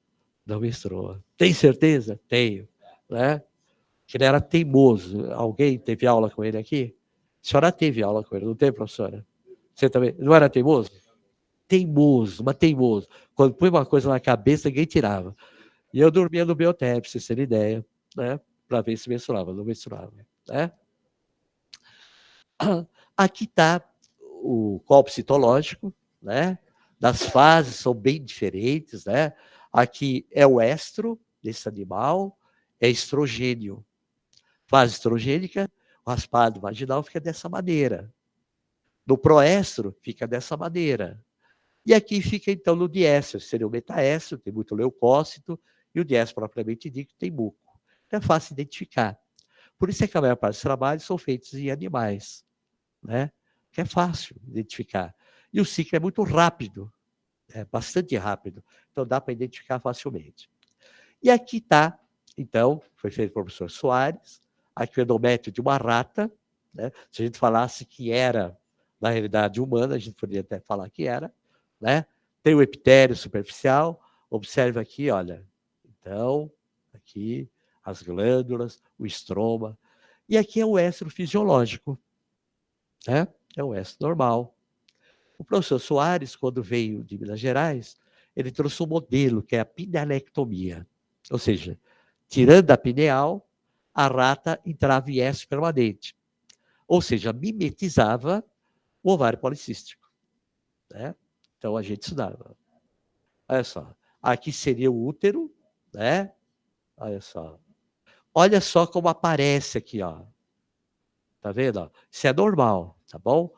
não menstrua. Tem certeza? Tenho. Né? Que ele era teimoso. Alguém teve aula com ele aqui? A senhora teve aula com ele, não teve, professora? Você também? Não era teimoso? Teimoso, mas teimoso. Quando põe uma coisa na cabeça, ninguém tirava. E eu dormia no biotério, pra vocês terem ideia, né? Para ver se menstruava, não menstruava. Né? Aqui está o copo citológico, né? Das fases são bem diferentes, né? Aqui é o estro desse animal, é estrogênio. Fase estrogênica, o raspado vaginal fica dessa maneira. No proestro, fica dessa maneira. E aqui fica, então, no diéstro, seria o metaéstro, tem muito leucócito, e o diéstro propriamente dito tem muco. Então é fácil identificar. Por isso é que a maior parte dos trabalhos são feitos em animais, né? Que é fácil identificar. E o ciclo é muito rápido, é bastante rápido, então dá para identificar facilmente. E aqui está, então, foi feito pelo professor Soares, aqui o endométrio de uma rata, né? Se a gente falasse que era, na realidade, humana, a gente poderia até falar que era, né? Tem o epitélio superficial, observe aqui, olha, então, aqui as glândulas, o estroma, e aqui é o éstro fisiológico, né? É o éstro normal. O professor Soares, quando veio de Minas Gerais, ele trouxe um modelo, que é a pinealectomia, ou seja, tirando a pineal, a rata entrava em éstro permanente, ou seja, mimetizava o ovário policístico, né? Então a gente estudava. Olha só, aqui seria o útero, né? Olha só. Olha só como aparece aqui, ó. Tá vendo? Isso é normal, tá bom?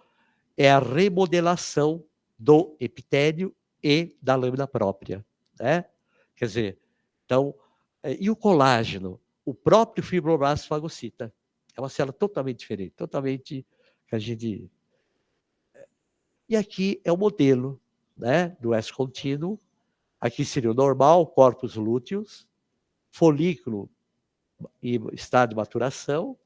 É a remodelação do epitélio e da lâmina própria, né? Quer dizer, então, e o colágeno? O próprio fibroblasto fagocita. É uma célula totalmente diferente, totalmente que a gente... E aqui é o modelo, né, do S contínuo. Aqui seria o normal, corpus lúteus, folículo em estado de maturação,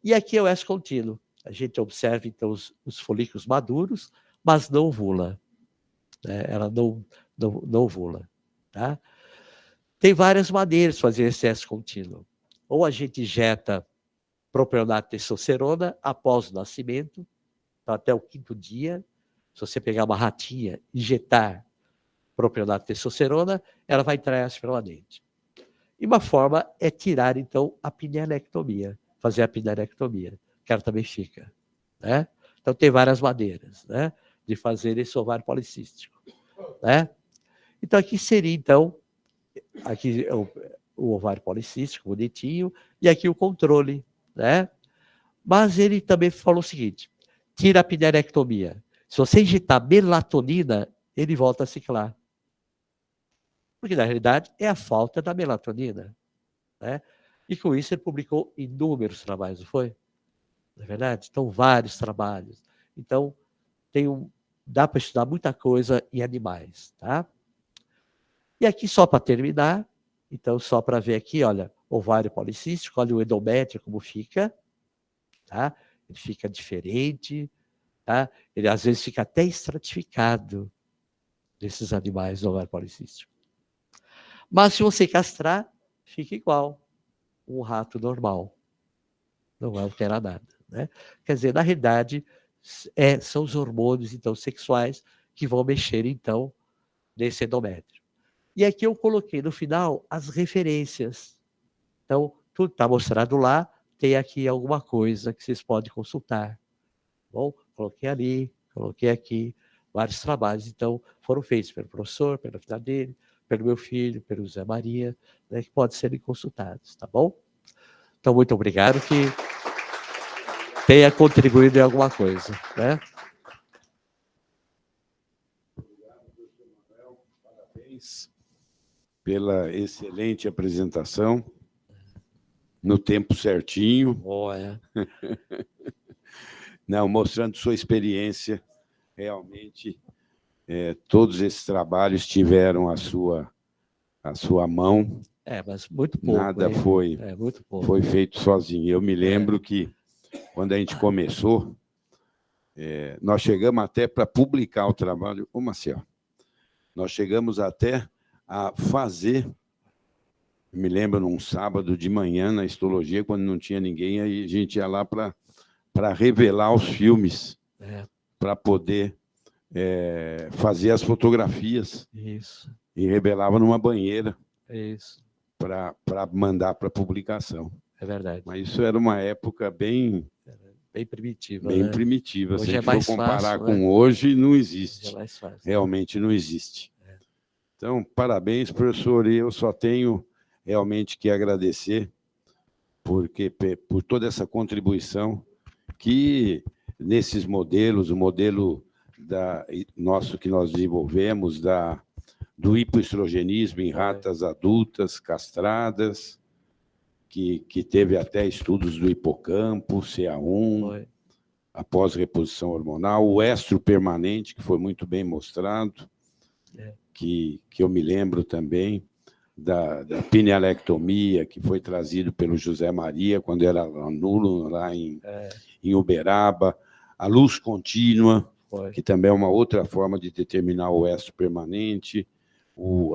e aqui é o S contínuo. A gente observa, então, os folículos maduros, mas não ovula. Né? Ela não ovula. Tá? Tem várias maneiras de fazer esse S contínuo. Ou a gente injeta propionato de testosterona após o nascimento, então até o 5º dia. Se você pegar uma ratinha, injetar propionato de testosterona, ela vai entrar em ácido permanente. E uma forma é tirar, então, a pinealectomia, fazer a pinealectomia, que ela também fica. Né? Então, tem várias maneiras, né, de fazer esse ovário policístico. Né? Então, aqui seria, então, aqui o ovário policístico, bonitinho, e aqui o controle. Né? Mas ele também falou o seguinte, tira a pinealectomia. Se você injetar melatonina, ele volta a ciclar. Porque, na realidade, é a falta da melatonina. Né? E com isso ele publicou inúmeros trabalhos, não foi? Não é verdade? Então, vários trabalhos. Então, dá para estudar muita coisa em animais. Tá? E aqui, só para terminar, então, só para ver aqui, olha, ovário policístico, olha o endométrio como fica. Tá? Ele fica diferente. Tá? Ele, às vezes, fica até estratificado desses animais do ovário policístico. Mas se você castrar, fica igual um rato normal. Não vai alterar nada. Né? Quer dizer, na realidade, são os hormônios então, sexuais que vão mexer, então, nesse endométrio. E aqui eu coloquei no final as referências. Então, tudo está mostrado lá, tem aqui alguma coisa que vocês podem consultar. Bom, coloquei ali, coloquei aqui, vários trabalhos, então, foram feitos pelo professor, pela filha dele, pelo meu filho, pelo Zé Maria, né, que podem ser consultados, tá bom? Então, muito obrigado, que tenha contribuído em alguma coisa, né? Parabéns pela excelente apresentação, no tempo certinho. Olha. Não, mostrando sua experiência, realmente, todos esses trabalhos tiveram a sua mão. Mas muito pouco. Nada muito pouco. foi feito sozinho. Eu me lembro que, quando a gente começou, nós chegamos até para publicar o trabalho. Ô, Marcelo, nós chegamos até a fazer, me lembro, num sábado de manhã, na histologia, quando não tinha ninguém, aí a gente ia lá para revelar os filmes, para poder fazer as fotografias. Isso. E revelava numa banheira. Isso. Para mandar para publicação. É verdade. Mas isso era uma época bem primitiva. Bem primitiva. Hoje Se a gente mais for comparar fácil, com hoje, não existe. É mais fácil. Realmente não existe. Então, parabéns, professor. E eu só tenho realmente que agradecer por toda essa contribuição que, nesses modelos, o modelo nosso que nós desenvolvemos, do hipoestrogenismo em ratas adultas, castradas, que teve até estudos do hipocampo, CA1, após reposição hormonal, o estro permanente, que foi muito bem mostrado, que eu me lembro também da pinealectomia, que foi trazido pelo José Maria, quando era nulo, lá em Uberaba, a luz contínua, que também é uma outra forma de determinar o estro permanente,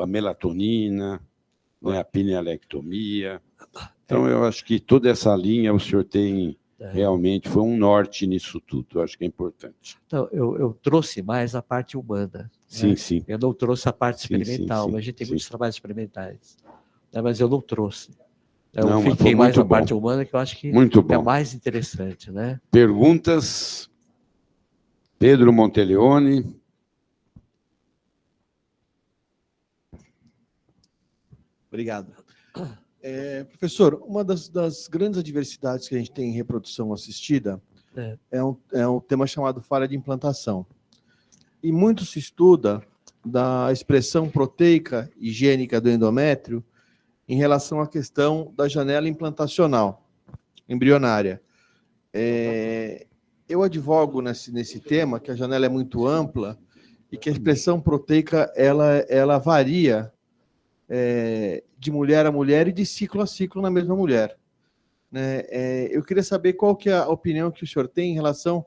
a melatonina, né, a pinealectomia. Então, eu acho que toda essa linha o senhor tem realmente, foi um norte nisso tudo, eu acho que é importante. Então, eu trouxe mais a parte humana. Sim, né? sim. Eu não trouxe a parte experimental, sim, mas a gente tem sim. muitos trabalhos experimentais. Né? Mas eu não trouxe. Eu Não, mas fiquei foi mais muito na bom. parte humana, que eu acho que Muito é bom. mais interessante. Né? Perguntas? Pedro Monteleone. Obrigado. Professor, uma das grandes adversidades que a gente tem em reprodução assistida é um tema chamado falha de implantação. E muito se estuda da expressão proteica higiênica do endométrio em relação à questão da janela implantacional embrionária. Eu advogo nesse tema que a janela é muito ampla e que a expressão proteica ela varia de mulher a mulher e de ciclo a ciclo na mesma mulher. né? Eu queria saber qual que é a opinião que o senhor tem em relação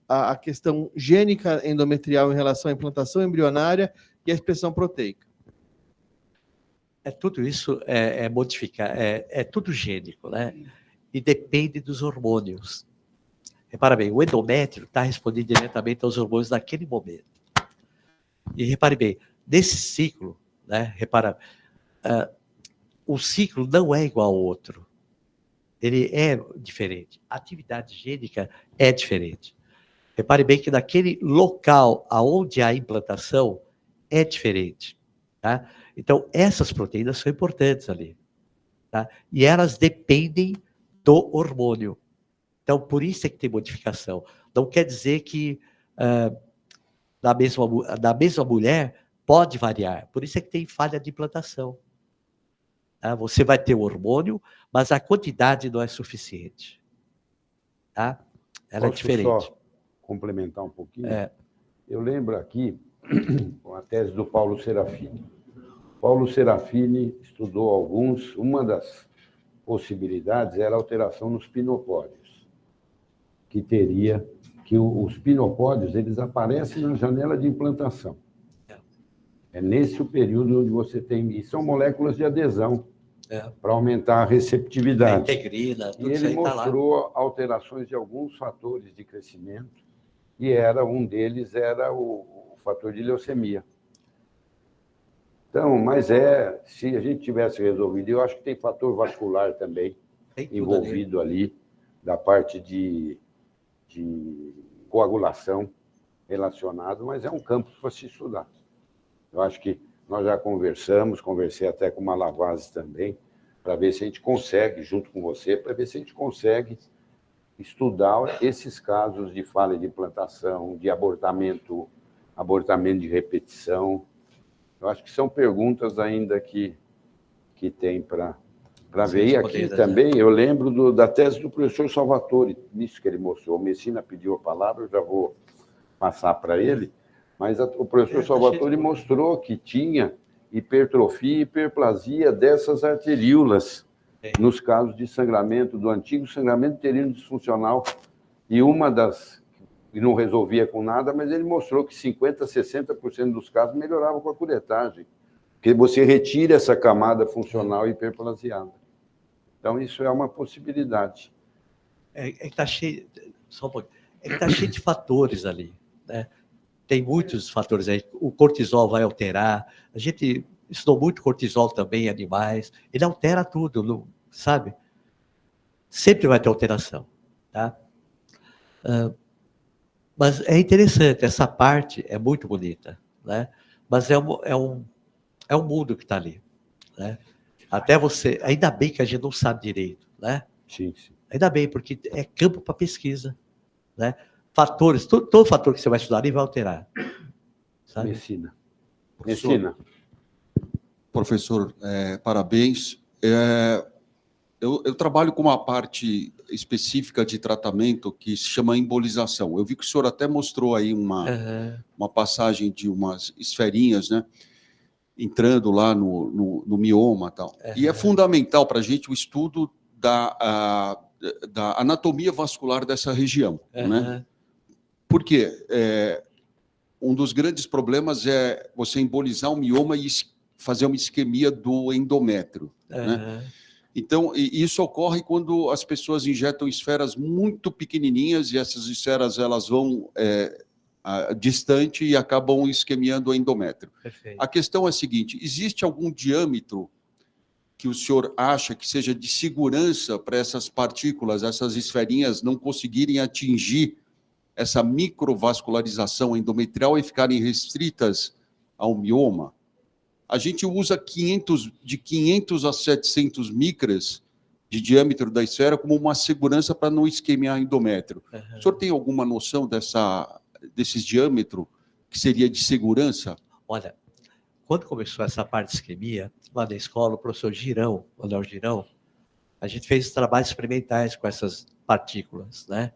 à questão gênica endometrial em relação à implantação embrionária e à expressão proteica. Tudo isso é tudo gênico, né? E depende dos hormônios. Repara bem, o endométrio está respondendo diretamente aos hormônios naquele momento. E repare bem, nesse ciclo, né? Repara, o ciclo não é igual ao outro. Ele é diferente. A atividade gênica é diferente. Repare bem que naquele local aonde há implantação é diferente, tá? Então, essas proteínas são importantes ali, tá? E elas dependem do hormônio. Então, por isso é que tem modificação. Não quer dizer que da mesma mulher pode variar. Por isso é que tem falha de implantação. Tá? Você vai ter o hormônio, mas a quantidade não é suficiente. Tá? Ela é diferente. Só complementar um pouquinho? Eu lembro aqui com a tese do Paulo Serafini. Paulo Serafini estudou alguns, uma das possibilidades era a alteração nos pinopódios, que teria que os pinopódios eles aparecem na janela de implantação. É nesse o período onde você tem... E são moléculas de adesão para aumentar a receptividade. A integrina, tudo e isso ele aí tá lá. mostrou alterações de alguns fatores de crescimento, e um deles era o fator de leucemia. Então, mas se a gente tivesse resolvido, eu acho que tem fator vascular também envolvido ali, da parte de coagulação relacionado, mas é um campo para se estudar. Eu acho que nós já conversei até com o Malavase também, para ver se a gente consegue, junto com você, para ver se a gente consegue estudar esses casos de falha de implantação, de abortamento de repetição. Eu acho que são perguntas ainda que tem para ver. E aqui também, eu lembro da tese do professor Salvatore, nisso que ele mostrou. O Messina pediu a palavra, eu já vou passar para ele, mas o professor Salvatore mostrou que tinha hipertrofia e hiperplasia dessas arteríolas nos casos de sangramento, do antigo sangramento uterino disfuncional, e e não resolvia com nada, mas ele mostrou que 50%, 60% dos casos melhoravam com a curetagem, porque você retira essa camada funcional hiperplasiada. Então, isso é uma possibilidade. Está cheio, só um pouquinho, tá cheio de fatores ali, né? Tem muitos fatores aí. O cortisol vai alterar. A gente estudou muito cortisol também em animais. Ele altera tudo, sabe? Sempre vai ter alteração, tá? Mas é interessante, essa parte é muito bonita, né? Mas é um mundo que está ali, né? Até você... Ainda bem que a gente não sabe direito, né? Sim. Ainda bem, porque é campo para pesquisa, né? Fatores, todo fator que você vai estudar, ele vai alterar. Sabe? Messina. Professor, parabéns. Eu trabalho com uma parte específica de tratamento que se chama embolização. Eu vi que o senhor até mostrou aí uma passagem de umas esferinhas, né? Entrando lá no mioma e tal. E é fundamental para a gente o estudo da anatomia vascular dessa região, né? Porque um dos grandes problemas é você embolizar o mioma e fazer uma isquemia do endométrio, né? Então, isso ocorre quando as pessoas injetam esferas muito pequenininhas e essas esferas elas vão distante e acabam isquemiando o endométrio. Perfeito. A questão é a seguinte: existe algum diâmetro que o senhor acha que seja de segurança para essas partículas, essas esferinhas, não conseguirem atingir essa microvascularização endometrial e ficarem restritas ao mioma? A gente usa de 500 a 700 micras de diâmetro da esfera como uma segurança para não isquemiar endométrio. O senhor tem alguma noção desses diâmetros que seria de segurança? Olha, quando começou essa parte de isquemia, lá na escola, o professor Girão, o Léo Girão, a gente fez trabalhos experimentais com essas partículas, né?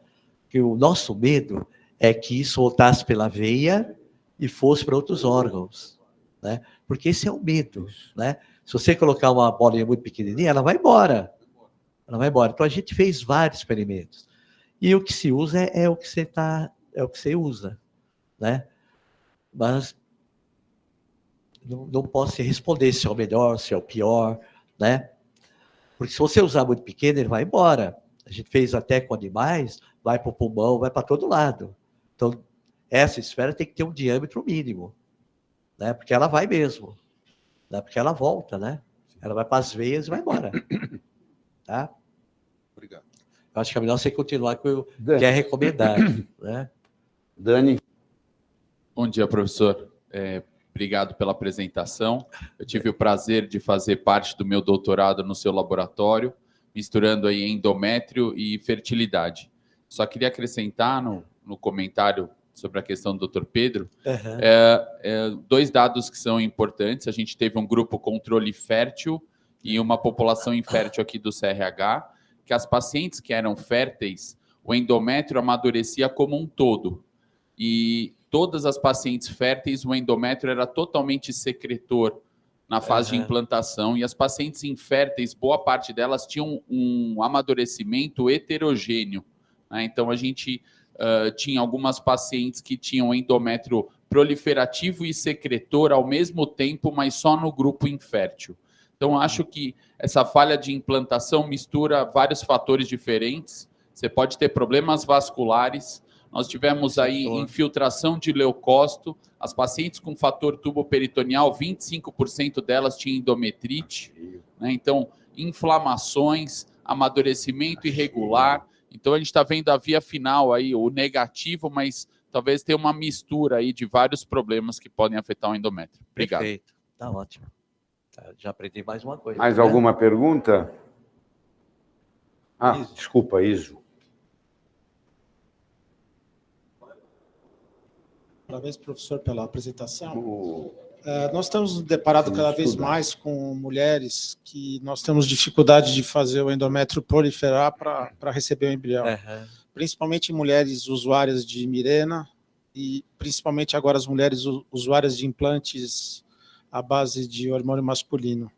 Que o nosso medo é que isso voltasse pela veia e fosse para outros órgãos, né? Porque esse é o medo, né? Se você colocar uma bolinha muito pequenininha, ela vai embora, ela vai embora. Então, a gente fez vários experimentos. E o que se usa é o que você usa, né? Mas não posso responder se é o melhor, se é o pior, né? Porque se você usar muito pequeno, ele vai embora. A gente fez até com animais, vai para o pulmão, vai para todo lado. Então, essa esfera tem que ter um diâmetro mínimo, né? Porque ela vai mesmo, né? Porque ela volta, né? Ela vai para as veias e vai embora. Tá? Obrigado. Eu acho que é melhor você continuar com o que é recomendado, né? Dani. Bom dia, professor. Obrigado pela apresentação. Eu tive o prazer de fazer parte do meu doutorado no seu laboratório, misturando aí endométrio e fertilidade. Só queria acrescentar no comentário sobre a questão do Dr. Pedro, dois dados que são importantes. A gente teve um grupo controle fértil e uma população infértil aqui do CRH, que as pacientes que eram férteis, o endométrio amadurecia como um todo. E todas as pacientes férteis, o endométrio era totalmente secretor na fase de implantação, e as pacientes inférteis, boa parte delas tinham um amadurecimento heterogêneo, né? Então, a gente tinha algumas pacientes que tinham endométrio proliferativo e secretor ao mesmo tempo, mas só no grupo infértil. Então, acho que essa falha de implantação mistura vários fatores diferentes. Você pode ter problemas vasculares. Nós tivemos aí infiltração de leucócito. As pacientes com fator tuboperitoneal, 25% delas tinham endometrite, né? Então, inflamações, amadurecimento irregular. Então, a gente está vendo a via final aí, o negativo, mas talvez tenha uma mistura aí de vários problemas que podem afetar o endométrio. Obrigado. Perfeito. Tá ótimo. Já aprendi mais uma coisa. Mais alguma pergunta? Desculpa, Iso. Parabéns, professor, pela apresentação. Nós estamos nos deparado cada vez mais com mulheres que nós temos dificuldade de fazer o endométrio proliferar para receber o embrião. Principalmente mulheres usuárias de Mirena e principalmente agora as mulheres usuárias de implantes à base de hormônio masculino.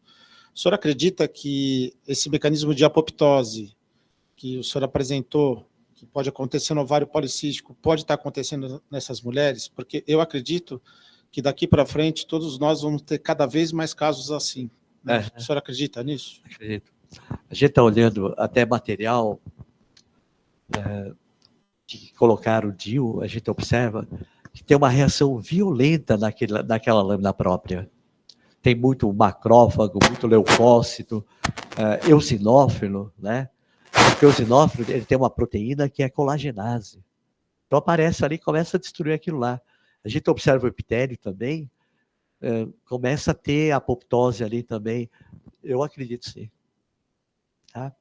O senhor acredita que esse mecanismo de apoptose que o senhor apresentou, que pode acontecer no ovário policístico, pode estar acontecendo nessas mulheres? Porque eu acredito que daqui para frente todos nós vamos ter cada vez mais casos assim, né? O senhor acredita nisso? Acredito. A gente está olhando até material que colocaram o DIU, a gente observa que tem uma reação violenta naquela lâmina própria. Tem muito macrófago, muito leucócito, eosinófilo, né? Porque o eosinófilo, ele tem uma proteína que é colagenase. Então aparece ali e começa a destruir aquilo lá. A gente observa o epitélio também, começa a ter apoptose ali também. Eu acredito sim. Tá?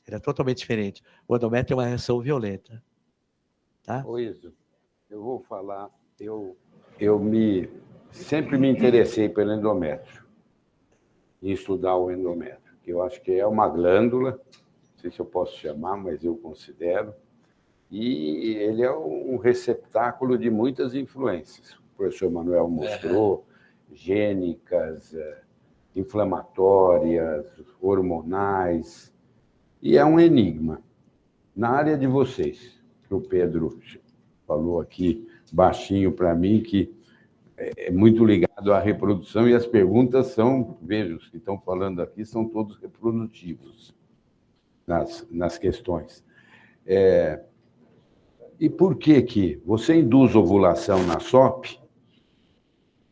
Ele é totalmente diferente. O endométrio é uma reação violenta. Tá? Ô, Iso, eu vou falar, eu sempre me interessei pelo endométrio, em estudar o endométrio, que eu acho que é uma glândula, não sei se eu posso chamar, mas eu considero, e ele é um receptáculo de muitas influências. O professor Manuel mostrou, gênicas, inflamatórias, hormonais, e é um enigma. Na área de vocês, que o Pedro falou aqui baixinho para mim, que é muito ligado à reprodução, e as perguntas são, veja, os que estão falando aqui são todos reprodutivos nas questões. E por que você induz ovulação na SOP?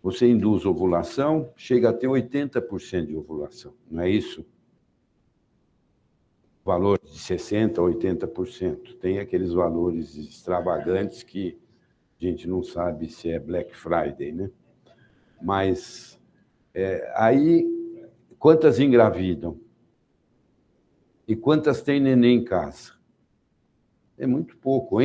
Você induz ovulação, chega a ter 80% de ovulação, não é isso? Valores de 60%, 80%. Tem aqueles valores extravagantes que a gente não sabe se é Black Friday, né? Mas aí, quantas engravidam? E quantas têm neném em casa? É muito pouco.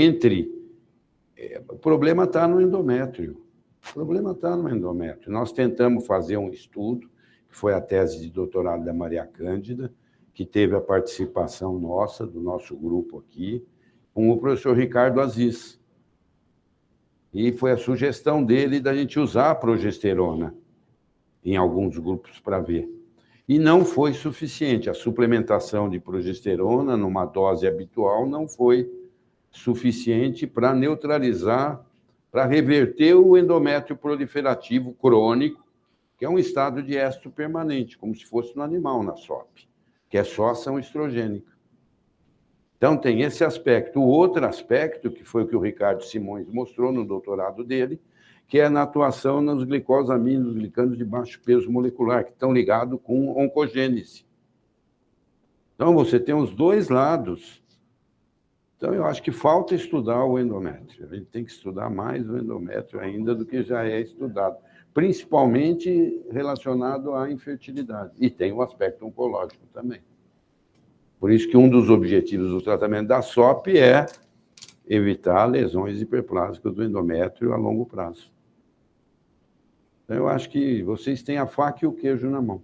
O problema está no endométrio. O problema está no endométrio. Nós tentamos fazer um estudo, que foi a tese de doutorado da Maria Cândida, que teve a participação nossa, do nosso grupo aqui, com o professor Ricardo Aziz. E foi a sugestão dele da gente usar a progesterona em alguns grupos para ver. E não foi suficiente. A suplementação de progesterona, numa dose habitual, não foi suficiente para neutralizar, para reverter o endométrio proliferativo crônico, que é um estado de éstrito permanente, como se fosse no animal, na SOP, que é só ação estrogênica. Então, tem esse aspecto. O outro aspecto, que foi o que o Ricardo Simões mostrou no doutorado dele, que é na atuação nos glicosaminos, glicanos de baixo peso molecular, que estão ligados com oncogênese. Então, você tem os dois lados. Então, eu acho que falta estudar o endométrio. A gente tem que estudar mais o endométrio ainda do que já é estudado, principalmente relacionado à infertilidade. E tem o aspecto oncológico também. Por isso que um dos objetivos do tratamento da SOP é evitar lesões hiperplásicas do endométrio a longo prazo. Então, eu acho que vocês têm a faca e o queijo na mão.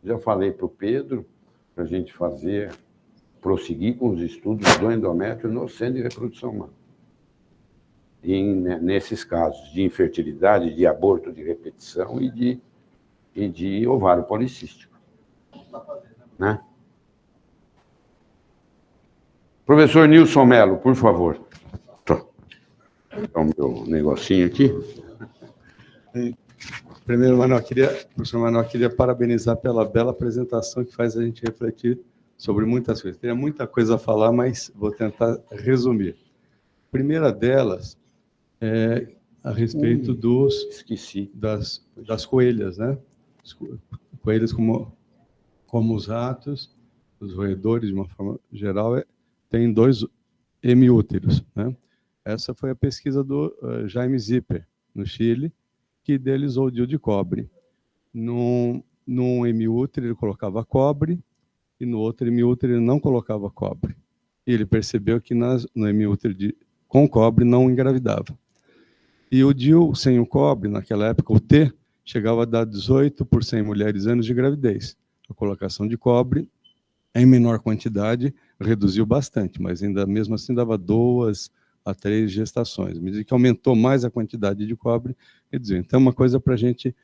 Já falei para o Pedro, para a gente prosseguir com os estudos do endométrio no centro de reprodução humana. E nesses casos de infertilidade, de aborto de repetição e de ovário policístico. Né? Professor Nilson Mello, por favor. Então, meu negocinho aqui. Primeiro, professor Manuel, queria parabenizar pela bela apresentação que faz a gente refletir sobre muitas coisas. Teria muita coisa a falar, mas vou tentar resumir. A primeira delas é a respeito das coelhas, né? Coelhas como os ratos, os roedores, de uma forma geral, têm 2 hemiúteros, né? Essa foi a pesquisa do Jaime Zipper, no Chile, que idealizou o DIU de cobre. Num hemiútero ele colocava cobre e no outro hemiútero ele não colocava cobre. E ele percebeu que no hemiútero com cobre não engravidava. E o DIU sem o cobre, naquela época, o T, chegava a dar 18 por 100 mulheres anos de gravidez. A colocação de cobre, em menor quantidade, reduziu bastante, mas ainda mesmo assim dava 2 a 3 gestações. À medida que aumentou mais a quantidade de cobre, reduziu. Então, é uma coisa para a gente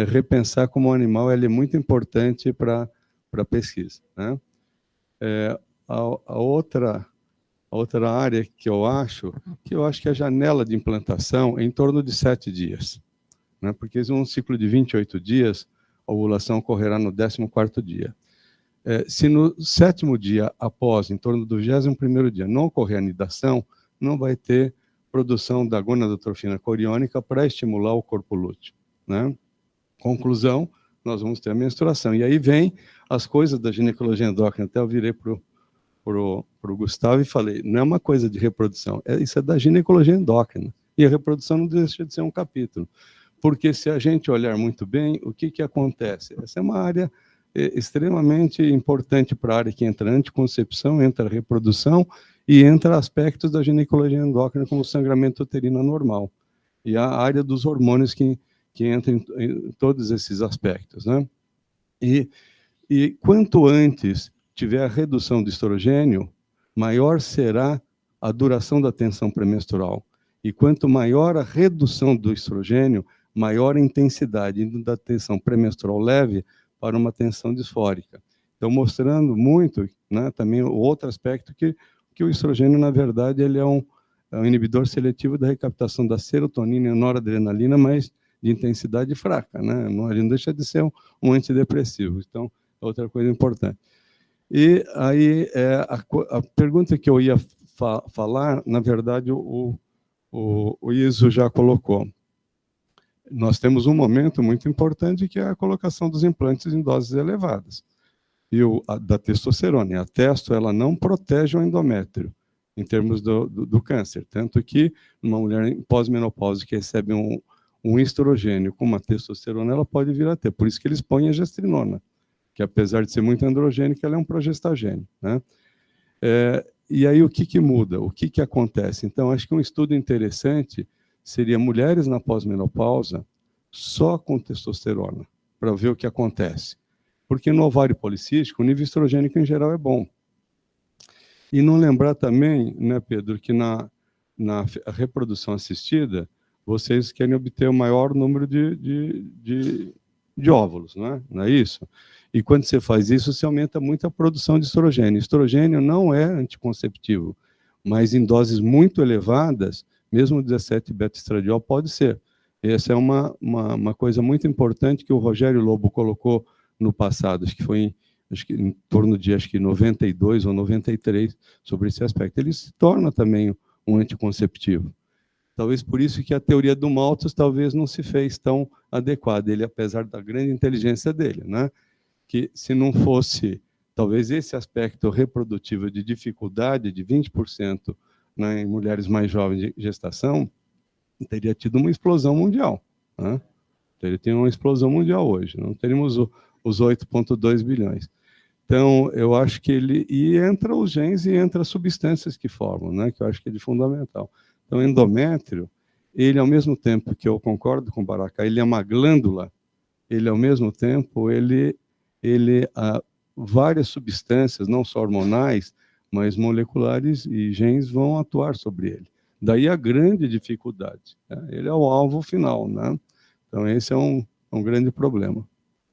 repensar como o animal ele é muito importante para a pesquisa, né? A outra área que eu acho que a janela de implantação é em torno de 7 dias, né? Porque em um ciclo de 28 dias, a ovulação ocorrerá no 14º dia. Se no 7º dia após, em torno do 21º dia, não ocorrer a anidação, não vai ter produção da gonadotrofina coriônica para estimular o corpo lúteo, né? Conclusão, nós vamos ter a menstruação. E aí vem as coisas da ginecologia endócrina. Até eu virei para o Gustavo e falei, não é uma coisa de reprodução, isso é da ginecologia endócrina. E a reprodução não deixa de ser um capítulo. Porque se a gente olhar muito bem, o que acontece? Essa é uma área extremamente importante para a área que entra anticoncepção, entra reprodução e entra aspectos da ginecologia endócrina como sangramento uterino anormal. E a área dos hormônios que entra em todos esses aspectos, né? E quanto antes tiver a redução do estrogênio, maior será a duração da tensão pré-menstrual. E quanto maior a redução do estrogênio, maior a intensidade, indo da tensão pré-menstrual leve para uma tensão disfórica. Então, mostrando muito, né, também o outro aspecto que o estrogênio, na verdade, ele é um inibidor seletivo da recaptação da serotonina e noradrenalina, mas de intensidade fraca, né? Ele não deixa de ser um antidepressivo. Então, outra coisa importante. E aí, a pergunta que eu ia falar, na verdade, o Iso já colocou. Nós temos um momento muito importante, que é a colocação dos implantes em doses elevadas. E da testosterona. A testo, ela não protege o endométrio, em termos do câncer. Tanto que, uma mulher pós-menopausa que recebe um estrogênio com uma testosterona, ela pode vir a ter. Por isso que eles põem a gestrinona, que apesar de ser muito androgênica, ela é um progestagênio, né? E aí o que muda? O que acontece? Então, acho que um estudo interessante seria mulheres na pós-menopausa só com testosterona, para ver o que acontece. Porque no ovário policístico, o nível estrogênico em geral é bom. E não lembrar também, né, Pedro, que na reprodução assistida, vocês querem obter o maior número de óvulos, não é isso? E quando você faz isso, você aumenta muito a produção de estrogênio. Estrogênio não é anticonceptivo, mas em doses muito elevadas, mesmo 17-beta-estradiol pode ser. Essa é uma coisa muito importante que o Rogério Lobo colocou no passado, acho que foi em torno de 92 ou 93, sobre esse aspecto. Ele se torna também um anticonceptivo. Talvez por isso que a teoria do Malthus talvez não se fez tão adequada, ele, apesar da grande inteligência dele, né? Que se não fosse, talvez, esse aspecto reprodutivo de dificuldade de 20%, né, em mulheres mais jovens de gestação, teria tido uma explosão mundial, né? Teria tido uma explosão mundial hoje, não teríamos os 8,2 bilhões. Então, eu acho que e entra os genes e entra as substâncias que formam, né, que eu acho que é de fundamental. Então, o endométrio, ele, ao mesmo tempo que eu concordo com o Baracá, ele é uma glândula, ele, ao mesmo tempo, várias substâncias, não só hormonais, mas moleculares e genes vão atuar sobre ele. Daí a grande dificuldade, né? Ele é o alvo final, né? Então, esse é um grande problema.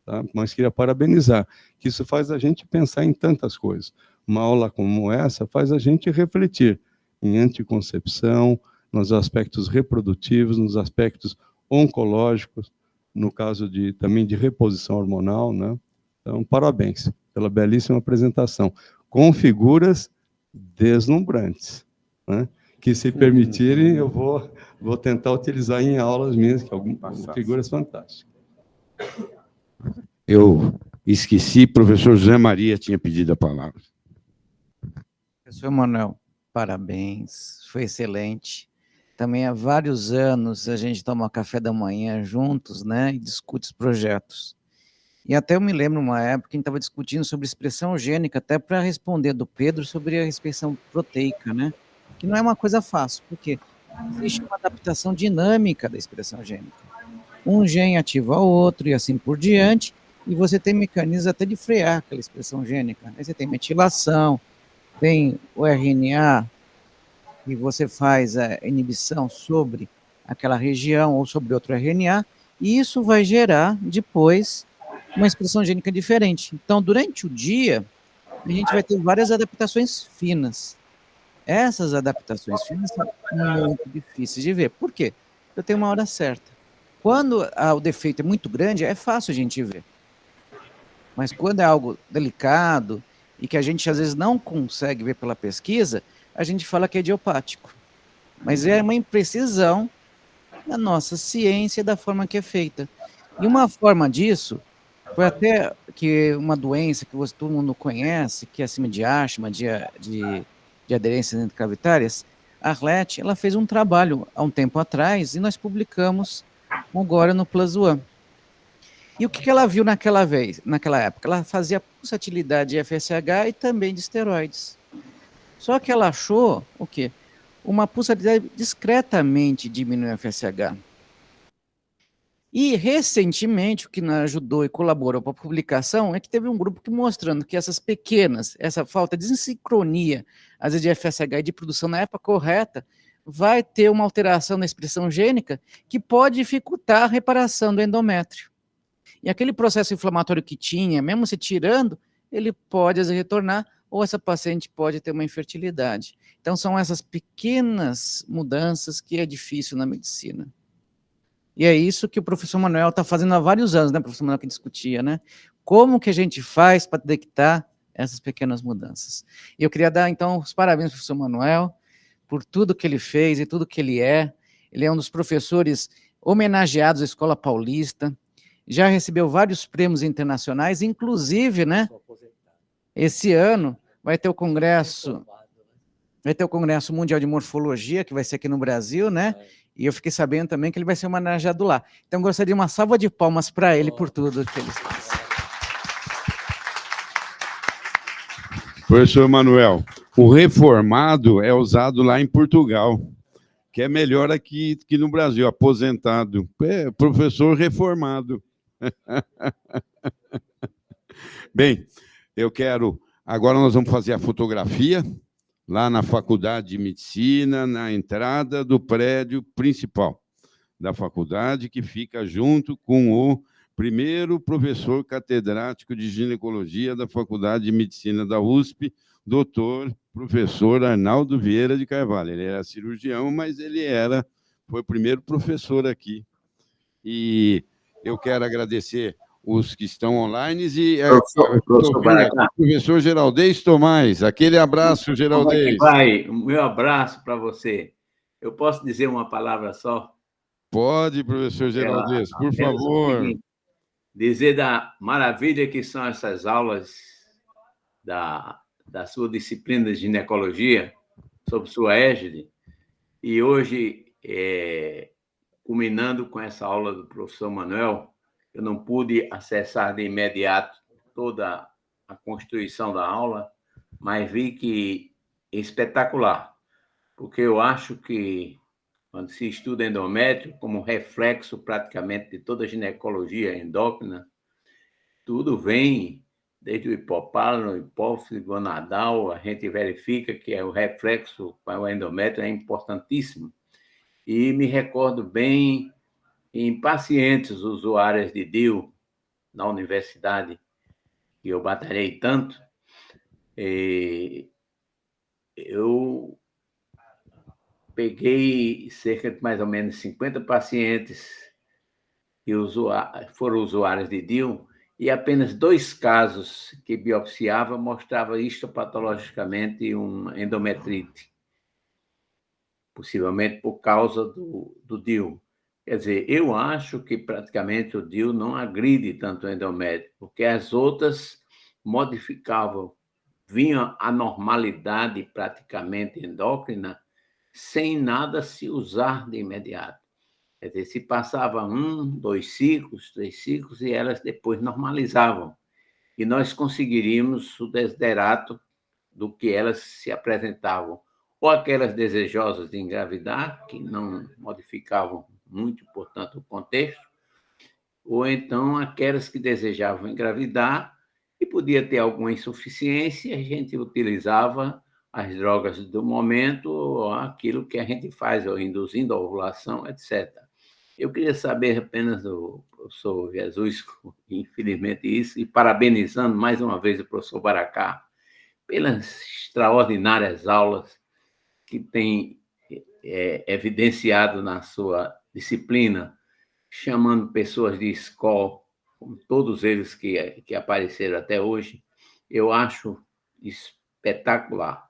Tá? Mas queria parabenizar, que isso faz a gente pensar em tantas coisas. Uma aula como essa faz a gente refletir em anticoncepção, nos aspectos reprodutivos, nos aspectos oncológicos, no caso também de reposição hormonal, né? Então, parabéns pela belíssima apresentação, com figuras deslumbrantes, né? Que, se permitirem, eu vou tentar utilizar em aulas minhas, que algumas figuras fantásticas. Eu esqueci, professor José Maria tinha pedido a palavra. Professor Manuel, parabéns, foi excelente. Também há vários anos a gente toma café da manhã juntos, né, e discute os projetos. E até eu me lembro uma época que a gente estava discutindo sobre expressão gênica, até para responder do Pedro sobre a expressão proteica, né, que não é uma coisa fácil, porque existe uma adaptação dinâmica da expressão gênica. Um gene ativa o outro e assim por diante, e você tem mecanismos até de frear aquela expressão gênica. Aí você tem metilação, tem o RNA, e você faz a inibição sobre aquela região ou sobre outro RNA, e isso vai gerar, depois, uma expressão gênica diferente. Então, durante o dia, a gente vai ter várias adaptações finas. Essas adaptações finas são muito difíceis de ver. Por quê? Eu tenho uma hora certa. Quando o defeito é muito grande, é fácil a gente ver. Mas quando é algo delicado e que a gente às vezes não consegue ver pela pesquisa, a gente fala que é idiopático. Mas é uma imprecisão da nossa ciência, da forma que é feita. E uma forma disso foi até que uma doença que todo mundo conhece, que é acima de asma, de aderências intracavitárias, a Arlete, ela fez um trabalho há um tempo atrás e nós publicamos agora no Plus One. E o que ela viu naquela época? Ela fazia pulsatilidade de FSH e também de esteroides. Só que ela achou o quê? Uma pulsatilidade discretamente diminui o FSH. E, recentemente, o que nos ajudou e colaborou para a publicação é que teve um grupo que mostrando que essa falta de sincronia, às vezes de FSH e de produção na época correta, vai ter uma alteração na expressão gênica que pode dificultar a reparação do endométrio. E aquele processo inflamatório que tinha, mesmo se tirando, ele pode, às vezes, retornar, ou essa paciente pode ter uma infertilidade. Então, são essas pequenas mudanças que é difícil na medicina. E é isso que o professor Manuel está fazendo há vários anos, né, professor Manuel, que discutia, né? Como que a gente faz para detectar essas pequenas mudanças? E eu queria dar, então, os parabéns ao professor Manuel por tudo que ele fez e tudo que ele é. Ele é um dos professores homenageados da Escola Paulista, já recebeu vários prêmios internacionais, inclusive, né, esse ano vai ter o Congresso Mundial de Morfologia, que vai ser aqui no Brasil, né, e eu fiquei sabendo também que ele vai ser homenageado lá. Então, gostaria de uma salva de palmas para ele por tudo que ele fez. Professor Manuel, o reformado é usado lá em Portugal, que é melhor aqui que no Brasil, aposentado. É, professor reformado. Bem, agora nós vamos fazer a fotografia lá na Faculdade de Medicina, na entrada do prédio principal da faculdade, que fica junto com o primeiro professor catedrático de ginecologia da Faculdade de Medicina da USP, doutor professor Arnaldo Vieira de Carvalho. Ele era cirurgião, mas ele foi o primeiro professor aqui. E eu quero agradecer os que estão online e professor Geraldez Tomás. Aquele abraço, Geraldez. Vai, o meu abraço para você. Eu posso dizer uma palavra só? Pode, professor Geraldez, por favor. Dizer da maravilha que são essas aulas da sua disciplina de ginecologia, sob sua égide, e hoje, culminando com essa aula do professor Manuel, eu não pude acessar de imediato toda a constituição da aula, mas vi que é espetacular, porque eu acho que, quando se estuda endométrio, como reflexo praticamente de toda a ginecologia endócrina, tudo vem, desde o hipopálamo, hipófise, gonadal, a gente verifica que o reflexo para o endométrio é importantíssimo. E me recordo bem em pacientes usuárias de DIU na universidade, que eu batalhei tanto, eu peguei cerca de mais ou menos 50 pacientes que foram usuários de DIU e apenas 2 casos que biopsiava mostrava histopatologicamente uma endometrite, possivelmente por causa do DIU. Quer dizer, eu acho que praticamente o DIU não agride tanto o endométrio, porque as outras modificavam, vinha a normalidade praticamente endócrina sem nada se usar de imediato. Quer dizer, se passava 1, 2 ciclos, 3 ciclos, e elas depois normalizavam. E nós conseguiríamos o desiderato do que elas se apresentavam. Ou aquelas desejosas de engravidar, que não modificavam muito, portanto, o contexto, ou então aquelas que desejavam engravidar e podia ter alguma insuficiência, a gente utilizava as drogas do momento, ou aquilo que a gente faz, ou induzindo a ovulação, etc. Eu queria saber apenas do professor Jesus, infelizmente isso, e parabenizando mais uma vez o professor Baracá pelas extraordinárias aulas que tem evidenciado na sua disciplina, chamando pessoas de escola, como todos eles que apareceram até hoje. Eu acho espetacular.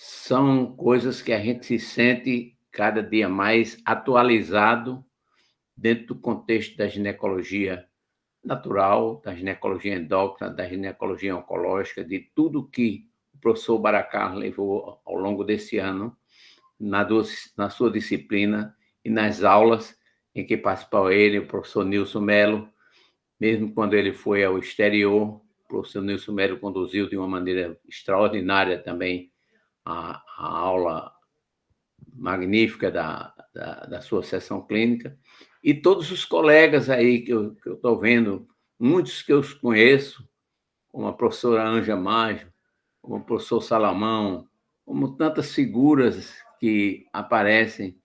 São coisas que a gente se sente cada dia mais atualizado dentro do contexto da ginecologia natural, da ginecologia endócrina, da ginecologia oncológica, de tudo que o professor Baracá levou ao longo desse ano na sua disciplina e nas aulas em que participou ele, o professor Nilson Melo, mesmo quando ele foi ao exterior, o professor Nilson Melo conduziu de uma maneira extraordinária também a aula magnífica da sua sessão clínica, e todos os colegas aí que eu estou vendo, muitos que eu conheço, como a professora Anja Maggio, como o professor Salamão, como tantas figuras que aparecem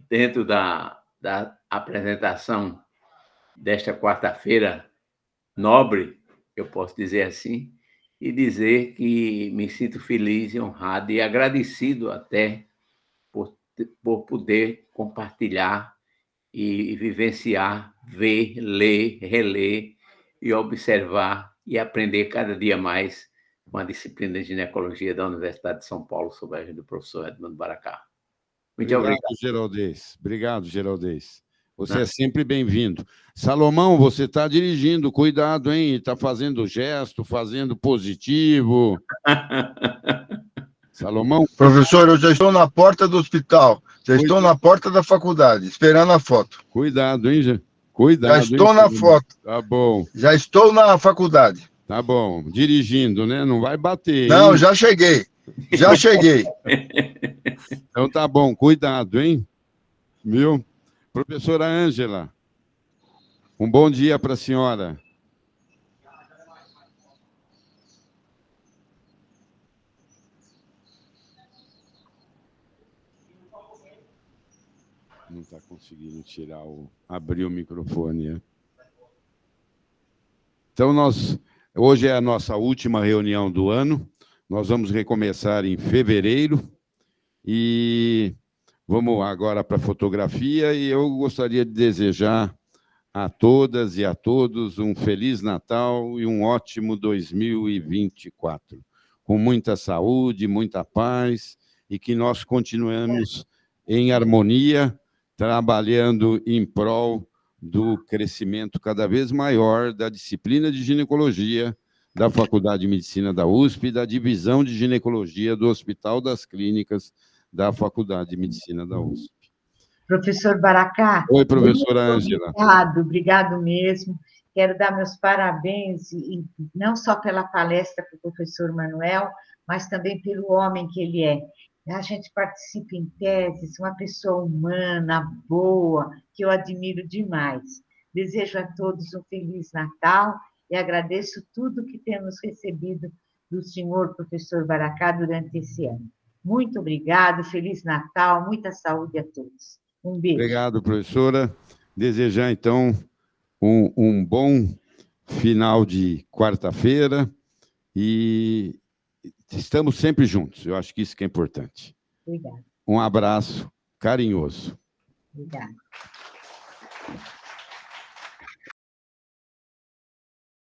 dentro da apresentação desta quarta-feira nobre, eu posso dizer assim, e dizer que me sinto feliz, honrado e agradecido até por poder compartilhar e vivenciar, ver, ler, reler e observar e aprender cada dia mais com a disciplina de ginecologia da Universidade de São Paulo, sob a égide do professor Edmundo Baracá. Muito obrigado. Geraldez. Obrigado, Geraldez. Você é sempre bem-vindo. Salomão, você está dirigindo, cuidado, hein? Está fazendo gesto, fazendo positivo. Salomão? Professor, eu já estou na porta do hospital, já estou na porta da faculdade, esperando a foto. Cuidado, hein, cuidado. Já estou na foto. Tá bom. Já estou na faculdade. Tá bom. Dirigindo, né? Não vai bater, hein? Não, já cheguei. Já cheguei. Então tá bom, cuidado, hein? Viu? Professora Ângela, um bom dia para a senhora. Não está conseguindo abrir o microfone. Né? Então, hoje é a nossa última reunião do ano. Nós vamos recomeçar em fevereiro. E vamos agora para a fotografia. E eu gostaria de desejar a todas e a todos um Feliz Natal e um ótimo 2024. Com muita saúde, muita paz, e que nós continuemos em harmonia, trabalhando em prol do crescimento cada vez maior da disciplina de ginecologia da Faculdade de Medicina da USP e da Divisão de Ginecologia do Hospital das Clínicas da Faculdade de Medicina da USP. Professor Baracá. Oi, professora Ângela. Obrigado mesmo. Quero dar meus parabéns, e não só pela palestra para o professor Manuel, mas também pelo homem que ele é. A gente participa em teses, uma pessoa humana, boa, que eu admiro demais. Desejo a todos um Feliz Natal e agradeço tudo que temos recebido do senhor professor Baracá durante esse ano. Muito obrigado, Feliz Natal, muita saúde a todos. Um beijo. Obrigado, professora. Desejar, então, um bom final de quarta-feira e estamos sempre juntos. Eu acho que isso que é importante. Obrigada. Um abraço carinhoso. Obrigada.